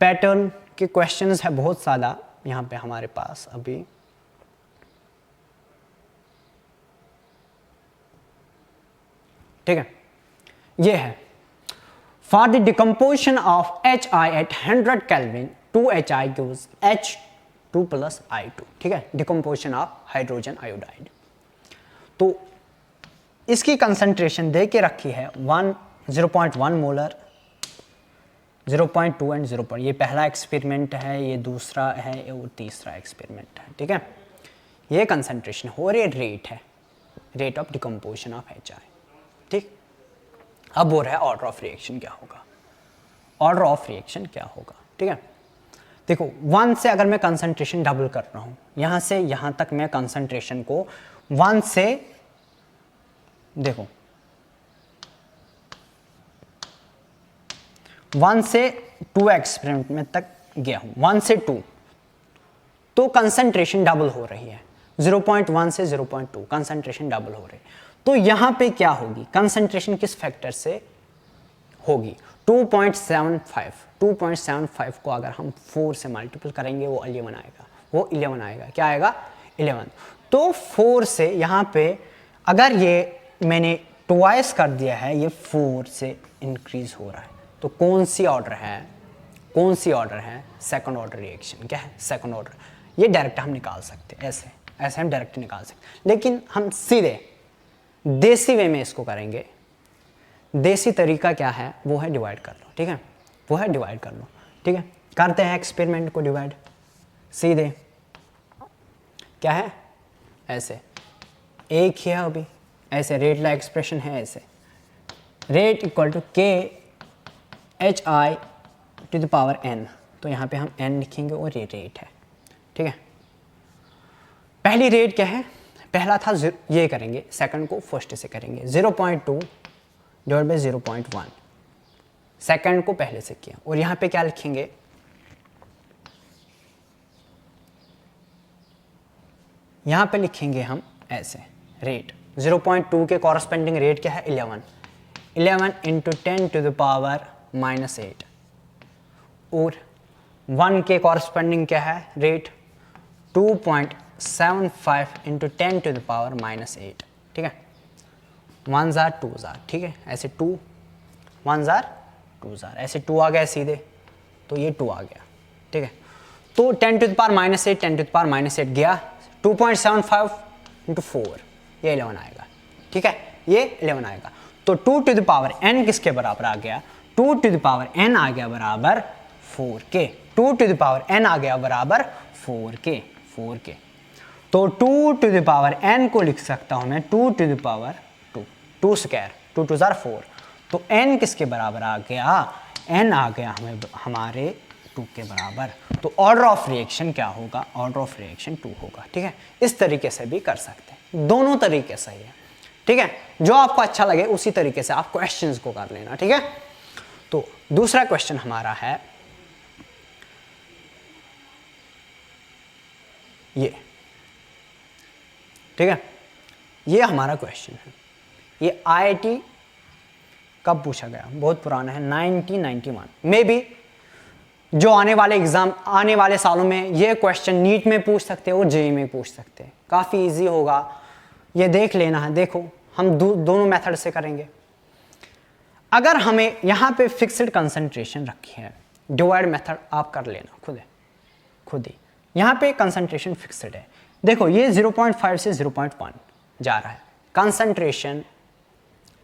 Speaker 1: पैटर्न के क्वेश्चंस है बहुत सारा यहाँ पे हमारे पास अभी। ठीक है, ये है for the decomposition of HI at 100 kelvin 2HI gives H2 plus I2, ठीक है, डिकम्पोजिशन ऑफ हाइड्रोजन आयोडाइड। तो इसकी कंसंट्रेशन दे के रखी है 0.1 मोलर, 0.2 एंड 0. ये पहला एक्सपेरिमेंट है, ये दूसरा है और तीसरा एक्सपेरिमेंट है, ठीक है। ये कंसंट्रेशन हो रही रेट है, rate of decomposition of HI, ठीक। अब हो रहा है ऑर्डर ऑफ रिएक्शन क्या होगा, ऑर्डर ऑफ रिएक्शन क्या होगा, ठीक है। देखो 1 से अगर मैं कंसंट्रेशन डबल कर रहा हूँ, यहाँ से यहाँ तक मैं कंसंट्रेशन को 1 से, देखो 1 से 2 एक्सपेरिमेंट में तक गया हूँ, 1 से 2, तो कंसंट्रेशन डबल हो रही है, 0.1 से 0.2 कंसंट्रेशन डबल हो रही है। तो यहाँ पे क्या होगी, कंसंट्रेशन किस फैक्टर से होगी, 2.75 को अगर हम 4 से मल्टीपल करेंगे वो 11 आएगा, वो 11 आएगा, क्या आएगा 11। तो 4 से यहाँ पे अगर ये मैंने ट्वाइस कर दिया है, ये 4 से इंक्रीज हो रहा है, तो कौन सी ऑर्डर है, कौन सी ऑर्डर है, सेकंड ऑर्डर रिएक्शन, क्या है सेकंड ऑर्डर। ये डायरेक्ट हम निकाल सकते हैं, ऐसे ऐसे हम डायरेक्ट निकाल सकते हैं, लेकिन हम सीधे देसी वे में इसको करेंगे। देसी तरीका क्या है, वो है डिवाइड कर लो, ठीक है, वो है डिवाइड कर लो, ठीक है। करते हैं एक्सपेरिमेंट को डिवाइड, सीधे क्या है, ऐसे एक ही है अभी, ऐसे रेट ला एक्सप्रेशन है, ऐसे rate equal to KHI to the power n, तो यहाँ पे हम n लिखेंगे और ये रेट है, ठीक है। पहली रेट क्या है, पहला था ये करेंगे, सेकंड को फर्स्ट से करेंगे, 0.2 डिवाइड बाई 0.1, सेकंड को पहले से किया, और यहाँ पे क्या लिखेंगे, यहाँ पे लिखेंगे हम ऐसे रेट 0.2 के कॉरस्पेंडिंग रेट क्या है 11 इंटू 10 टू द पावर -8, और 1 के कॉरस्पेंडिंग क्या है rate 2.75 into 10 to the power -8, ठीक है, 1 जार 2 जार, ठीक है, ऐसे 2 1 जार 2 जार, ऐसे 2 आ गया सीधे, तो ये 2 आ गया, ठीक है। तो 10 to the power -8 10 to the power -8 गया, 2.75 इंटू 4 ये 11 आएगा, ठीक है, ये 11 आएगा। तो 2 टू द पावर n किसके बराबर आ गया, 2 टू द पावर n आ गया बराबर 4k, 2 to the power n आ गया बराबर 4k। तो 2 टू द पावर n को लिख सकता हूं मैं 2 to the power 2 square, 2 to 4, तो n किसके बराबर आ गया, n आ गया हमें हमारे 2 के बराबर। तो ऑर्डर ऑफ रिएक्शन क्या होगा, ऑर्डर ऑफ रिएक्शन 2 होगा। ठीक है, इस तरीके से भी कर सकते हैं, दोनों तरीके सही है। ठीक है, जो आपको अच्छा लगे उसी तरीके से आप क्वेश्चंस को कर लेना। ठीक है, तो दूसरा क्वेश्चन हमारा है ये। ठीक है, ये हमारा क्वेश्चन है, ये IIT कब पूछा गया, बहुत पुराना है, 1991 में भी। जो आने वाले एग्जाम, आने वाले सालों में ये क्वेश्चन नीट में पूछ सकते हैं और जेईई में पूछ सकते हैं, काफ़ी इजी होगा, ये देख लेना है। देखो हम दोनों मेथड से करेंगे। अगर हमें यहाँ पे फिक्स्ड कंसंट्रेशन रखी है, डिवाइड मेथड आप कर लेना खुद ही। यहाँ पे कंसंट्रेशन फिक्स्ड है, देखो ये 0.5 से 0.1 जा रहा है, कंसंट्रेशन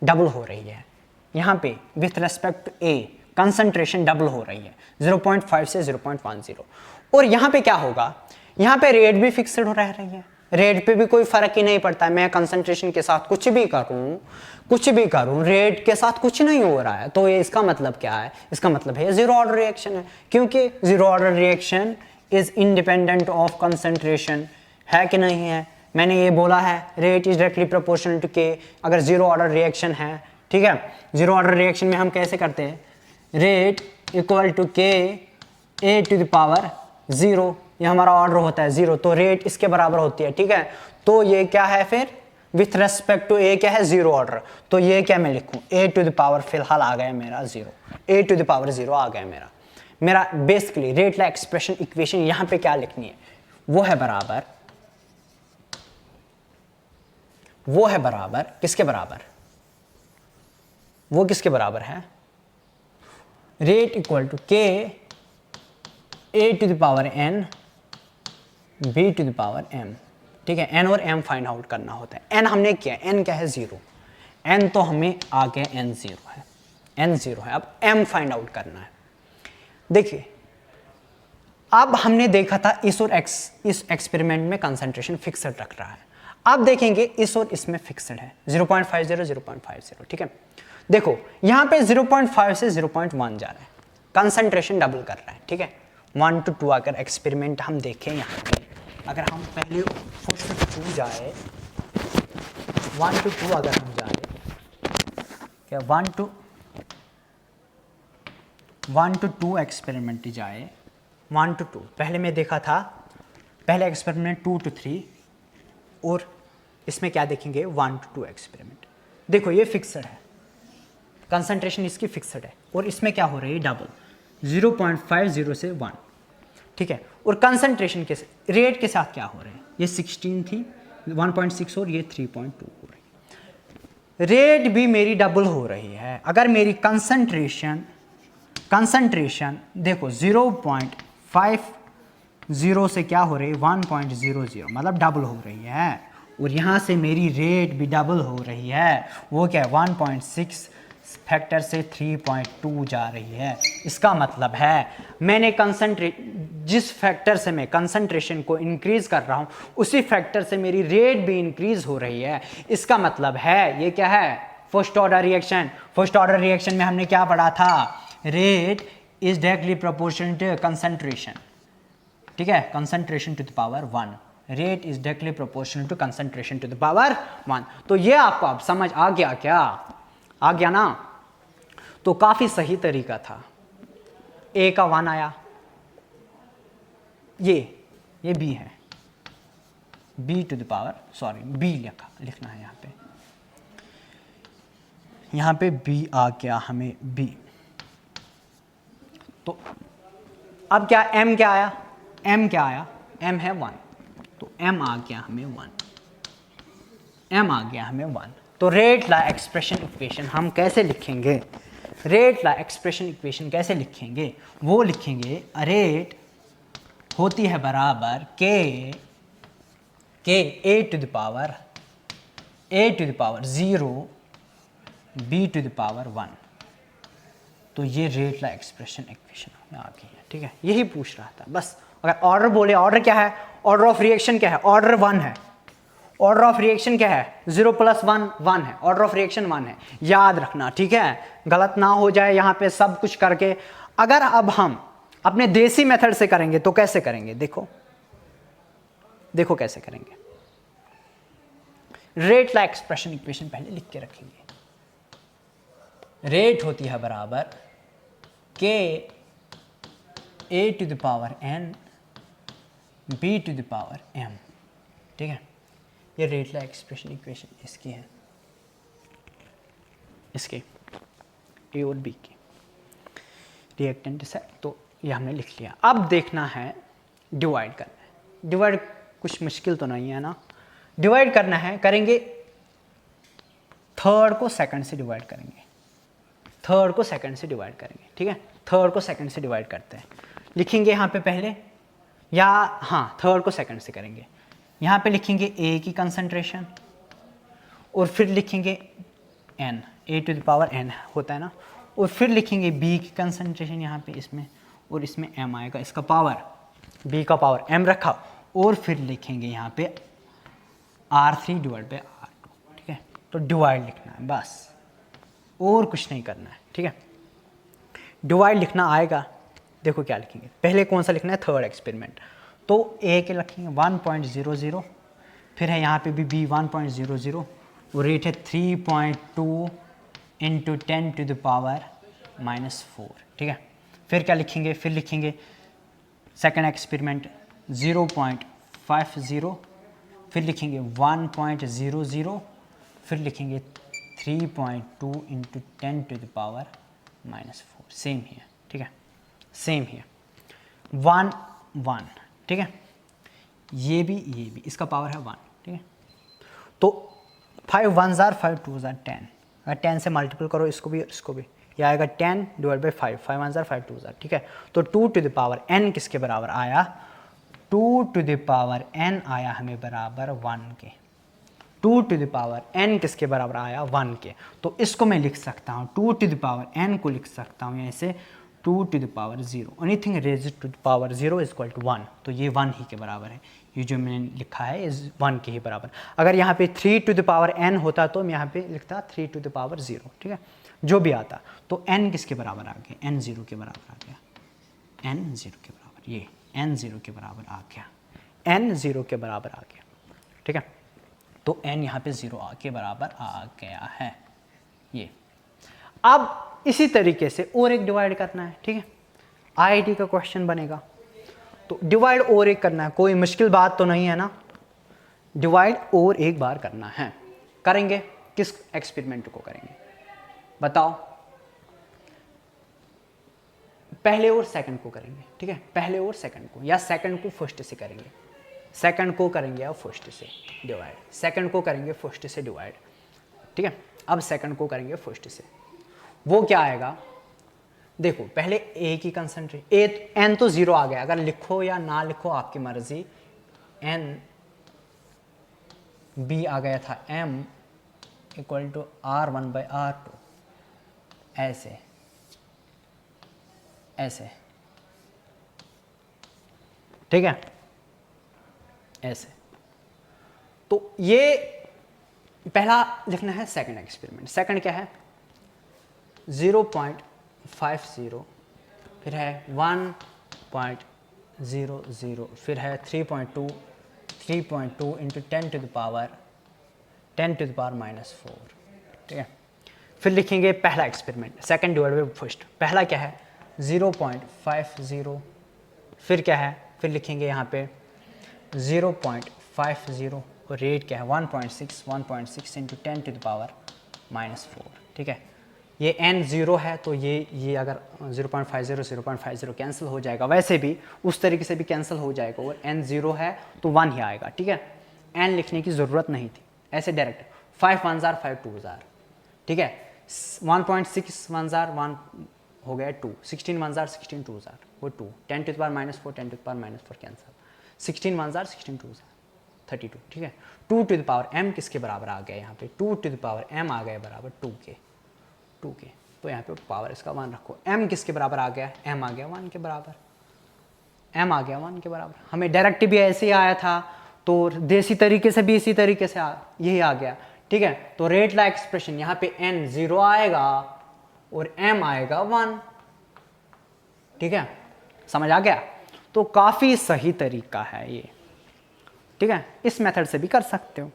Speaker 1: डबल हो रही है यहाँ पे with respect to A, concentration double हो रही है 0.5 से 0.10। और यहाँ पे क्या होगा, यहाँ पे रेट भी फिक्स्ड हो रह रही है, रेट पे भी कोई फर्क ही नहीं पड़ता है। मैं कंसंट्रेशन के साथ कुछ भी करूँ, रेट के साथ कुछ नहीं हो रहा है। तो ये इसका मतलब क्या है, इसका मतलब है जीरो ऑर्डर रिएक्शन है, क्योंकि zero order reaction is independent of concentration, है कि नहीं है। मैंने ये बोला है rate is directly proportional to K, अगर जीरो ऑर्डर रिएक्शन है। ठीक है, जीरो ऑर्डर रिएक्शन में हम कैसे करते हैं, rate equal to k A to the power 0, ये हमारा ऑर्डर होता है 0, तो रेट इसके बराबर होती है। ठीक है, तो ये क्या है फिर विथ रेस्पेक्ट टू ए क्या है, जीरो ऑर्डर। तो ये क्या मैं लिखूं, ए टू द पावर फिलहाल आ गया मेरा 0, ए टू द पावर 0 आ गया मेरा बेसिकली रेट ला एक्सप्रेशन इक्वेशन यहाँ पे क्या लिखनी है, वो है बराबर किसके बराबर, वो किसके बराबर है, rate equal to k A to the power n B to the power m। ठीक है, n और m फाइंड आउट करना होता है। n हमने किया, n क्या है 0, n तो हमें आ गया n 0 है, n 0 है। अब m फाइंड आउट करना है। देखिए अब हमने देखा था इस और इस एक्सपेरिमेंट में कंसंट्रेशन फिक्स्ड रख रहा है, अब देखेंगे इस और इसमें फिक्स्ड है 0.50 0.50। ठीक है, देखो यहाँ पे 0.5 से 0.1 जा रहा है, कंसंट्रेशन डबल कर रहा है। ठीक है, 1 to 2 अगर एक्सपेरिमेंट हम देखें यहाँ पे, अगर हम पहले 1 to 2 जाए, 1 to 2 अगर हम जाए, क्या 1 to 2 एक्सपेरिमेंट जाए, 1 to 2 पहले मैं देखा था, पहले एक्सपेरिमेंट 2 to 3, और इसमें क्या देखेंगे 1 to 2 एक्सपेरिमेंट। देखो ये फिक्स्ड है, कंसंट्रेशन इसकी फिक्स्ड है, और इसमें क्या हो रही है डबल 0.50 से 1। ठीक है, और कंसंट्रेशन के रेट के साथ क्या हो रहे हैं, ये 16 थी 1.6 और ये 3.2 हो रही है, रेट भी मेरी डबल हो रही है। अगर मेरी कंसंट्रेशन देखो 0.50 से क्या हो रही है 1.00, मतलब डबल हो रही है, और यहाँ से मेरी रेट भी डबल हो रही है, वो क्या है 1.6 फैक्टर से 3.2 जा रही है। इसका मतलब है मैंने जिस फैक्टर से मैं कंसंट्रेशन को इंक्रीज कर रहा हूँ उसी फैक्टर से मेरी रेट भी इंक्रीज हो रही है। इसका मतलब है ये क्या है, first order reaction. First order reaction में हमने क्या पढ़ा था, rate is directly proportional to concentration. ठीक है, concentration to the power 1, rate is directly proportional to concentration to the power 1। तो ये आपको अब समझ आ गया क्या, आ गया ना। तो काफी सही तरीका था, ए का 1 आया, ये बी है, B to the power B लिखना है यहाँ पे बी आ गया हमें बी। तो अब क्या m क्या आया, m है 1, तो m आ गया हमें 1, तो रेट ला एक्सप्रेशन इक्वेशन हम कैसे लिखेंगे, वो लिखेंगे रेट होती है बराबर k A to the power a to the power 0 b to the power 1, तो ये रेट ला एक्सप्रेशन इक्वेशन में आ गई है। ठीक है, यही पूछ रहा था बस। अगर ऑर्डर बोले, ऑर्डर क्या है, ऑर्डर ऑफ रिएक्शन क्या है, ऑर्डर 1 है। ऑर्डर ऑफ रिएक्शन क्या है, 0 + 1 1 है, ऑर्डर ऑफ रिएक्शन 1 है, याद रखना। ठीक है, गलत ना हो जाए यहाँ पे सब कुछ करके। अगर अब हम अपने देसी मेथड से करेंगे तो कैसे करेंगे, देखो देखो कैसे करेंगे। रेट ला एक्सप्रेशन इक्वेशन पहले लिख के रखेंगे। रेट होती है बराबर k a to the power n b to the power m। ठीक है, ये रेट ला एक्सप्रेशन इक्वेशन इसकी है, इसके ए और बी की रिएक्टेंट है, तो ये हमने लिख लिया। अब देखना है डिवाइड करना है। डिवाइड कुछ मुश्किल तो नहीं है ना, डिवाइड करना है, करेंगे थर्ड को सेकंड से डिवाइड करेंगे, थर्ड को सेकंड से डिवाइड करेंगे। ठीक है, थर्ड को सेकंड से डिवाइड करते हैं, लिखेंगे यहाँ पे पहले, या हाँ थर्ड को सेकंड से करेंगे। यहाँ पे लिखेंगे a की कंसंट्रेशन और फिर लिखेंगे n, a to the power n होता है ना, और फिर लिखेंगे b की कंसंट्रेशन यहाँ पे इसमें, और इसमें m आएगा, इसका पावर b का पावर m रखा, और फिर लिखेंगे यहाँ पे R3 डिवाइड बाई R2। ठीक है, तो डिवाइड लिखना है बस, और कुछ नहीं करना है। ठीक है, डिवाइड लिखना आएगा, देखो क्या लिखेंगे, पहले कौन सा लिखना है, थर्ड एक्सपेरिमेंट, तो a के लिखेंगे 1.00, फिर है यहाँ पे भी b 1.00, और रेट है 3.2 इंटू 10 टू द पावर -4। ठीक है, फिर क्या लिखेंगे, फिर लिखेंगे सेकंड एक्सपेरिमेंट 0.50, फिर लिखेंगे 1.00, फिर लिखेंगे 3.2 into 10 to the power -4। Same ही है। ठीक है, सेम ही है, 1 1। ठीक है, ये भी इसका पावर है 1। ठीक है, तो 5 1s are 5 2s are 10, अगर 10 से मल्टीपल करो इसको भी इसको भी, ये आएगा 10 divide by 5, 5 1s are 5 2s are। ठीक है, तो 2 टू द पावर n किसके बराबर आया, 2 टू द पावर n आया हमें बराबर 1 के। 2 टू द पावर n किसके बराबर आया, 1 के। तो इसको मैं लिख सकता हूँ, 2 टू द पावर n को लिख सकता हूँ ऐसे, 2 to the power 0, anything raised to the power 0 is equal to 1, तो ये 1 ही के बराबर है। ये जो मैंने लिखा है इस 1 के ही बराबर। अगर यहाँ पे 3 टू द पावर n होता तो मैं यहाँ पे लिखता 3 टू द पावर 0। ठीक है, जो भी आता, तो n किसके बराबर आ गया, n 0 के बराबर आ गया, n 0 के बराबर, ये n 0 के बराबर आ गया, n 0 के बराबर आ गया। ठीक है, तो n यहाँ पे 0 के बराबर आ गया है ये। अब इसी तरीके से और एक डिवाइड करना है। ठीक है, आईआईटी का क्वेश्चन बनेगा, तो डिवाइड और एक करना है, कोई मुश्किल बात तो नहीं है ना, डिवाइड और एक बार करना है। करेंगे किस एक्सपेरिमेंट को करेंगे बताओ, पहले और सेकंड को करेंगे। ठीक है, पहले और सेकंड को, या सेकंड को फर्स्ट से करेंगे, सेकंड को करेंगे या फर्स्ट से डिवाइड, सेकंड को करेंगे फर्स्ट से डिवाइड। ठीक है, अब सेकंड को करेंगे फर्स्ट से, वो क्या आएगा, देखो पहले a की कंसंट्रेशन, n तो 0 आ गया, अगर लिखो या ना लिखो आपकी मर्जी, n b आ गया था m equal to R1 by R2, ऐसे ऐसे। ठीक है, ऐसे। तो ये पहला लिखना है सेकंड एक्सपेरिमेंट। सेकंड क्या है, 0.50, फिर है 1.00, फिर है 3.2 इंटू 10 टू द पावर -4। ठीक है, फिर लिखेंगे पहला experiment, second divide by first. पहला क्या है 0.50, फिर क्या है, फिर लिखेंगे यहाँ पे 0.50, और रेट क्या है 1.6 इंटू 10 टू द पावर -4। ठीक है, ये n 0 है, तो ये अगर 0.50 कैंसिल हो जाएगा, वैसे भी उस तरीके से भी कैंसिल हो जाएगा, और n 0 है तो 1 ही आएगा। ठीक है, n लिखने की ज़रूरत नहीं थी, ऐसे direct 5 1s are 5 2s are। ठीक है, 1.6 1s are 1 हो गया 2, 16 1s are 16 2s are वो 2, 10 to the power -4 10 to the power -4 cancel, 16 1s are 16 2s are 32, ठीक है। 2 टू द पावर m किसके बराबर आ गया यहाँ पे, 2 टू द पावर m आ गया बराबर 2 के, तो यहाँ पे पावर इसका 1 रखो। m किसके बराबर आ गया, m आ गया 1 के बराबर, m आ गया 1 के बराबर। हमें डायरेक्ट भी ऐसे ही आया था, तो देसी तरीके से भी इसी तरीके से यही आ गया, ठीक है। तो रेट ला एक्सप्रेशन यहाँ पे n 0 आएगा और m आएगा 1, ठीक है, समझ आ गया। तो काफ़ी सही तरीका है ये, ठीक है, इस मेथड से भी कर सकते हो।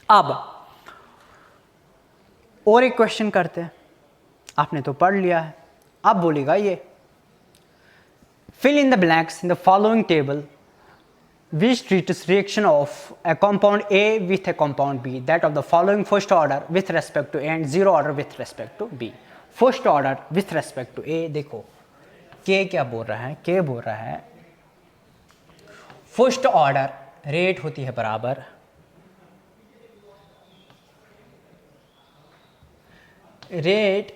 Speaker 1: अब और एक क्वेश्चन करते हैं, आपने तो पढ़ लिया है, अब बोलेगा ये fill in the blanks in the following table which treats reaction of a compound A with a compound B that of the following first order with respect to A and zero order with respect to B। First order with respect to A, देखो के क्या बोल रहा है, के बोल रहा है फर्स्ट ऑर्डर रेट होती है बराबर rate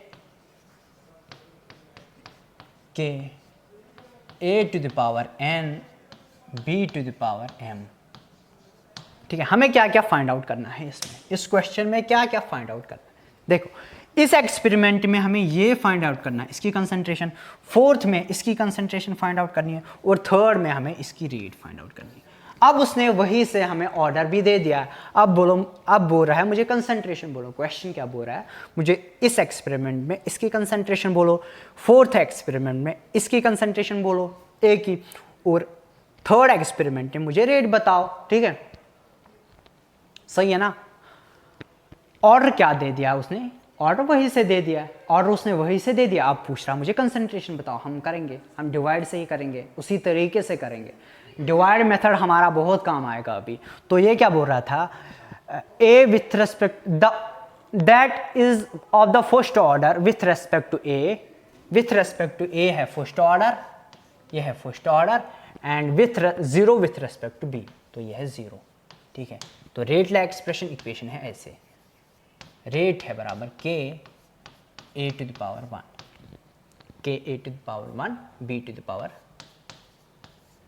Speaker 1: k A to the power N B to the power M, ठीक है। हमें क्या क्या फाइंड आउट करना है इसमें, इस क्वेश्चन में क्या क्या फाइंड आउट करना है, देखो इस एक्सपेरिमेंट में हमें ये फाइंड आउट करना है इसकी कंसंट्रेशन, फोर्थ में इसकी कंसंट्रेशन फाइंड आउट करनी है और थर्ड में हमें इसकी रेट फाइंड आउट करनी है। अब उसने वही से हमें ऑर्डर भी दे दिया है, अब बोल रहा है मुझे कंसंट्रेशन बोलो। क्वेश्चन क्या बोल रहा है, मुझे इस एक्सपेरिमेंट में इसकी कंसंट्रेशन बोलो, फोर्थ एक्सपेरिमेंट में इसकी कंसंट्रेशन बोलो ए की, और थर्ड एक्सपेरिमेंट में मुझे रेट बताओ, ठीक है, सही है ना। ऑर्डर क्या दे दिया उसने, ऑर्डर वही से दे दिया, ऑर्डर उसने वही से दे दिया। अब पूछ रहा मुझे कंसंट्रेशन बताओ, हम करेंगे, हम डिवाइड से ही करेंगे, उसी तरीके से करेंगे। डिवाइड मेथड हमारा बहुत काम आएगा अभी। तो ये क्या बोल रहा था, A with respect that is of the first order with respect to A, with respect to A है फर्स्ट ऑर्डर, ये है first order, and with zero with respect to B, तो ये है जीरो, ठीक है। तो रेट ला एक्सप्रेशन इक्वेशन है ऐसे, रेट है बराबर k A to the power 1, k A to the power 1 B to the power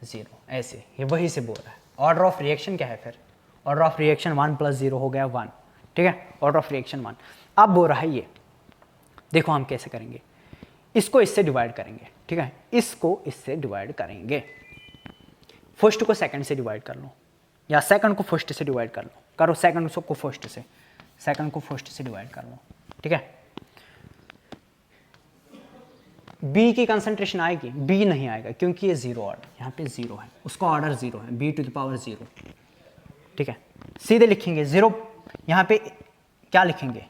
Speaker 1: 0, ऐसे ये वही से बोल रहा है। ऑर्डर ऑफ रिएक्शन क्या है फिर, ऑर्डर ऑफ रिएक्शन 1 + 0 हो गया 1, ठीक है, ऑर्डर ऑफ रिएक्शन 1। अब बोल रहा है ये, देखो हम कैसे करेंगे, इसको इससे डिवाइड करेंगे, ठीक है, इसको इससे डिवाइड करेंगे, फर्स्ट को सेकंड से डिवाइड कर लो, या सेकंड को फर्स्ट से डिवाइड कर लो, करो सेकंड को फर्स्ट से, सेकंड को फर्स्ट से डिवाइड कर लो, ठीक है। बी की कंसंट्रेशन आएगी, बी नहीं आएगा क्योंकि ये जीरो ऑर्डर, यहाँ पे जीरो है, उसका ऑर्डर जीरो है, बी टू द पावर 0, ठीक है। सीधे लिखेंगे जीरो, यहाँ पे क्या लिखेंगे,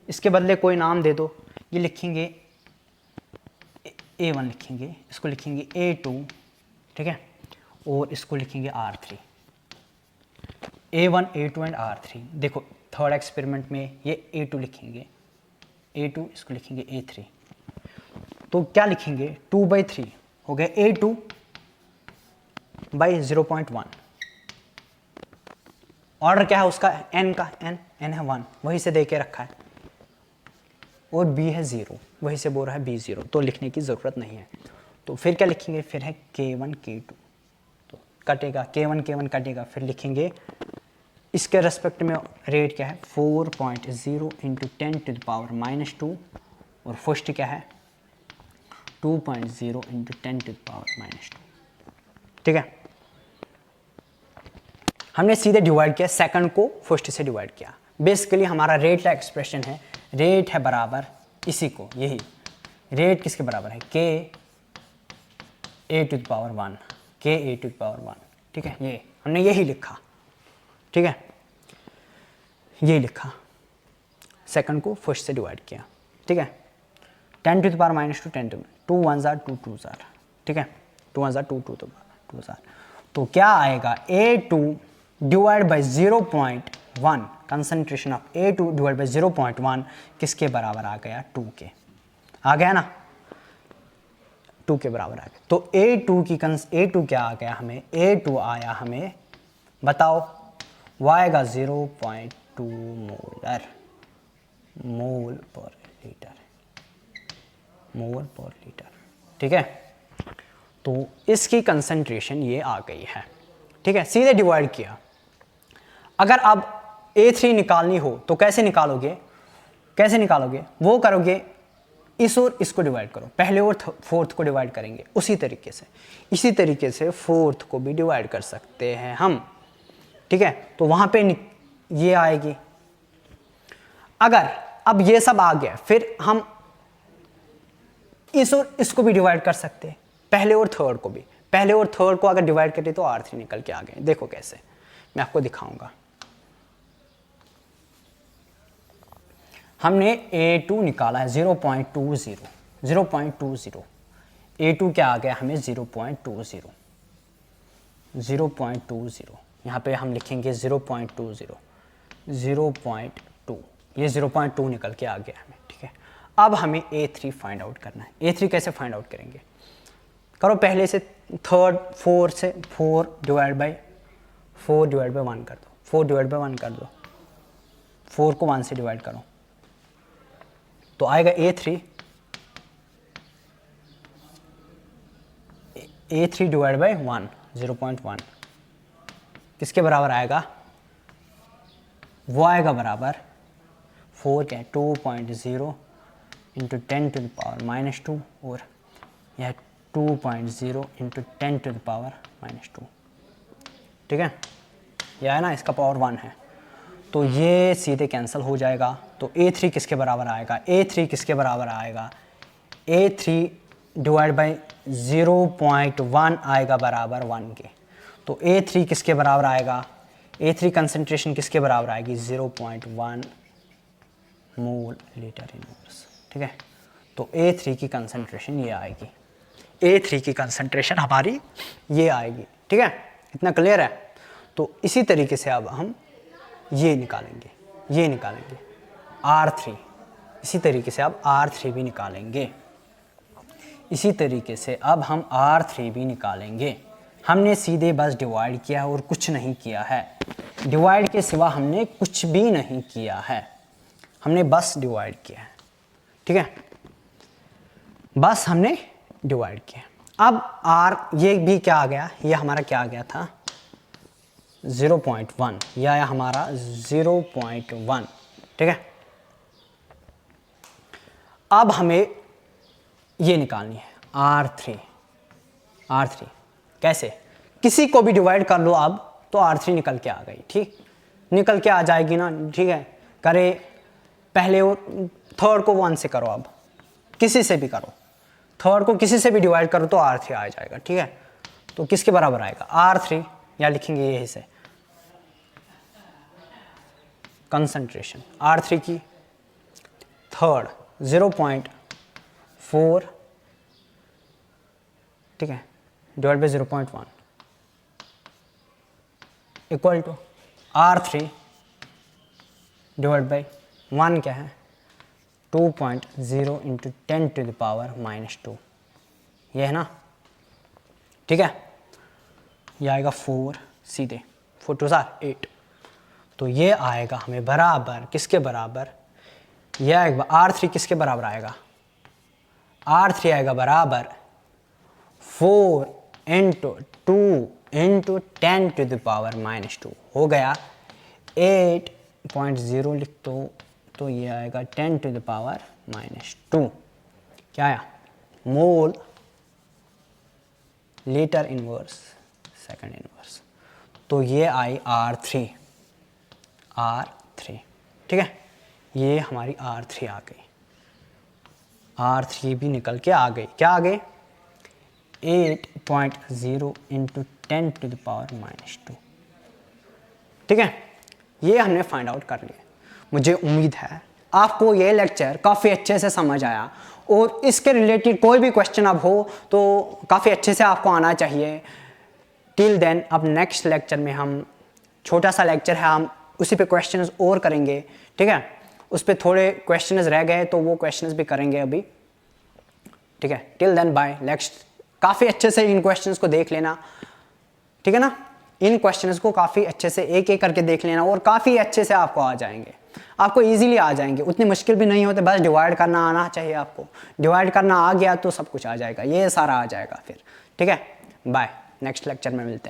Speaker 1: इसके बदले कोई नाम दे दो, ये लिखेंगे A1 लिखेंगे, इसको लिखेंगे A2, ठीक है, और इसको लिखेंगे R3, A1 A2 and R3। देखो थर्ड एक्सपेरिमेंट में ये A2 लिखेंगे, A2, इसको लिखेंगे A3, तो क्या लिखेंगे 2/3 हो गया A2 बाई 0.1। ऑर्डर क्या है उसका, n का, n है 1, वही से दे के रखा है, और b है 0, वही से बोल रहा है b 0, तो लिखने की ज़रूरत नहीं है। तो फिर क्या लिखेंगे, फिर है K1 K2, तो कटेगा K1 K1 कटेगा, फिर लिखेंगे इसके रेस्पेक्ट में रेट क्या है 4.0 × 10 टू द पावर -2, और फर्स्ट क्या है 2.0 × 10 टू द पावर -2, ठीक है। हमने सीधे डिवाइड किया, सेकंड को फर्स्ट से डिवाइड किया। बेसिकली हमारा रेट का एक्सप्रेशन है, रेट है बराबर इसी को, यही रेट किसके बराबर है, के A to the power 1, k A to the power 1, ठीक है, ये हमने यही लिखा, ठीक है, यही लिखा, सेकंड को फर्स्ट से डिवाइड किया, ठीक है। 10 टू द पावर -2, 10 2 1 जार 2 2 जार, ठीक है, 2 1 जार 2 2 2 जार, तो क्या आएगा A2 divide by 0.1, concentration of A2 divide by 0.1 किसके बराबर आ गया, 2 के, आ गया ना, 2 के बराबर आ गया। तो A2 क्या आ गया हमें, A2 आया हमें, बताओ, वो आएगा 0.2 मोल पर लीटर, मोल पर लीटर, ठीक है। तो इसकी कंसंट्रेशन ये आ गई है, ठीक है, सीधे डिवाइड किया, अगर अब A3 निकालनी हो तो कैसे निकालोगे, वो करोगे इस और इसको डिवाइड करो, पहले और फोर्थ को डिवाइड करेंगे उसी तरीके से फोर्थ को भी डिवाइड कर सकते हैं हम, ठीक है। तो वहां पे ये आएगी। अगर अब ये सब आ गया, फिर हम इस और इसको भी डिवाइड कर सकते हैं, पहले और थर्ड को भी। पहले और थर्ड को अगर डिवाइड करें तो R3 निकल के आ गए। देखो कैसे, मैं आपको दिखाऊंगा। हमने A2 निकाला है 0.20, A2 क्या आ गया हमें 0.20, यहाँ पे हम लिखेंगे 0.20, ये 0.2 निकल के आ गया हमें, ठीक है। अब हमें A3 फाइंड आउट करना है। A3 कैसे फाइंड आउट करेंगे, करो पहले से थर्ड, 4 से 4 डिवाइड बाई 1 कर दो, 4 डिवाइड बाई 1 कर दो, 4 को 1 से डिवाइड करो तो आएगा A3 डिवाइड बाई 1, 0.1 किसके बराबर आएगा, वो आएगा बराबर 4 क्या है 2.0 इंटू 10 टू द पावर -2, और यह 2.0 इंटू 10 टू द पावर -2, ठीक है। यह है ना, इसका पावर 1 है, तो ये सीधे कैंसिल हो जाएगा। तो A3 किसके बराबर आएगा, A3 डिवाइड बाई 0.1 आएगा बराबर 1 के। तो A3 किसके बराबर आएगा, A3 कंसंट्रेशन किसके बराबर आएगी 0.1 मोल लीटर इनवर्स, ठीक है। तो A3 की कंसंट्रेशन ये आएगी, A3 की कंसंट्रेशन हमारी ये आएगी, ठीक है। इतना क्लियर है। तो इसी तरीके से अब हम ये निकालेंगे R3, इसी तरीके से अब R3 भी निकालेंगे, हमने सीधे बस डिवाइड किया है और कुछ नहीं किया है, डिवाइड के सिवा हमने कुछ भी नहीं किया है, हमने बस डिवाइड किया है, ठीक है, बस हमने डिवाइड किया। अब R ये भी क्या आ गया, ये हमारा क्या आ गया था 0.1, यह आया हमारा 0.1, ठीक है। अब हमें ये निकालनी है R3 कैसे, किसी को भी डिवाइड कर लो अब तो R3 निकल के आ गई, ठीक, निकल के आ जाएगी ना, ठीक है। करे पहले और थर्ड को 1 से करो, अब किसी से भी करो, थर्ड को किसी से भी डिवाइड करो तो R3 आ जाएगा, ठीक है। तो किसके बराबर आएगा R3, या लिखेंगे यही से कंसंट्रेशन R3 की थर्ड 0.4, ठीक है, divide by 0.1 equal to R3 divide by 1 क्या है 2.0 इंटू 10 टू द पावर -2, ये है ना, ठीक है। ये आएगा 4 सीधे, 4 2 8, तो ये आएगा हमें बराबर किसके बराबर, ये आएगा R3 किसके बराबर आएगा, R3 आएगा बराबर 4 into 2 into 10 to the power -2, हो गया 8.0 लिख दो, तो ये आएगा 10 टू द पावर -2, क्या आया मोल लीटर इनवर्स सेकंड इनवर्स। तो ये आई R3, ठीक है, ये हमारी R3 आ गई, R3 भी निकल के आ गई, क्या आ गई 8.0 इंटू 10 टू द पावर -2, ठीक है। ये हमने फाइंड आउट कर लिया। मुझे उम्मीद है आपको ये लेक्चर काफ़ी अच्छे से समझ आया, और इसके रिलेटेड कोई भी क्वेश्चन अब हो तो काफ़ी अच्छे से आपको आना चाहिए। टिल देन, अब नेक्स्ट लेक्चर में हम छोटा सा लेक्चर है, हम उसी पे क्वेश्चंस और करेंगे, ठीक है। उस पर थोड़े क्वेश्चंस रह गए तो वो क्वेश्चंस भी करेंगे अभी, ठीक है। टिल देन बाय, नेक्स्ट काफ़ी अच्छे से इन क्वेश्चंस को देख लेना, ठीक है ना। इन क्वेश्चंस को काफ़ी अच्छे से एक एक करके देख लेना, और काफ़ी अच्छे से आपको आ जाएंगे, आपको इजीली आ जाएंगे, उतनी मुश्किल भी नहीं होते, बस डिवाइड करना आना चाहिए आपको। डिवाइड करना आ गया तो सब कुछ आ जाएगा, ये सारा आ जाएगा फिर, ठीक है। बाय, नेक्स्ट लेक्चर में मिलते हैं।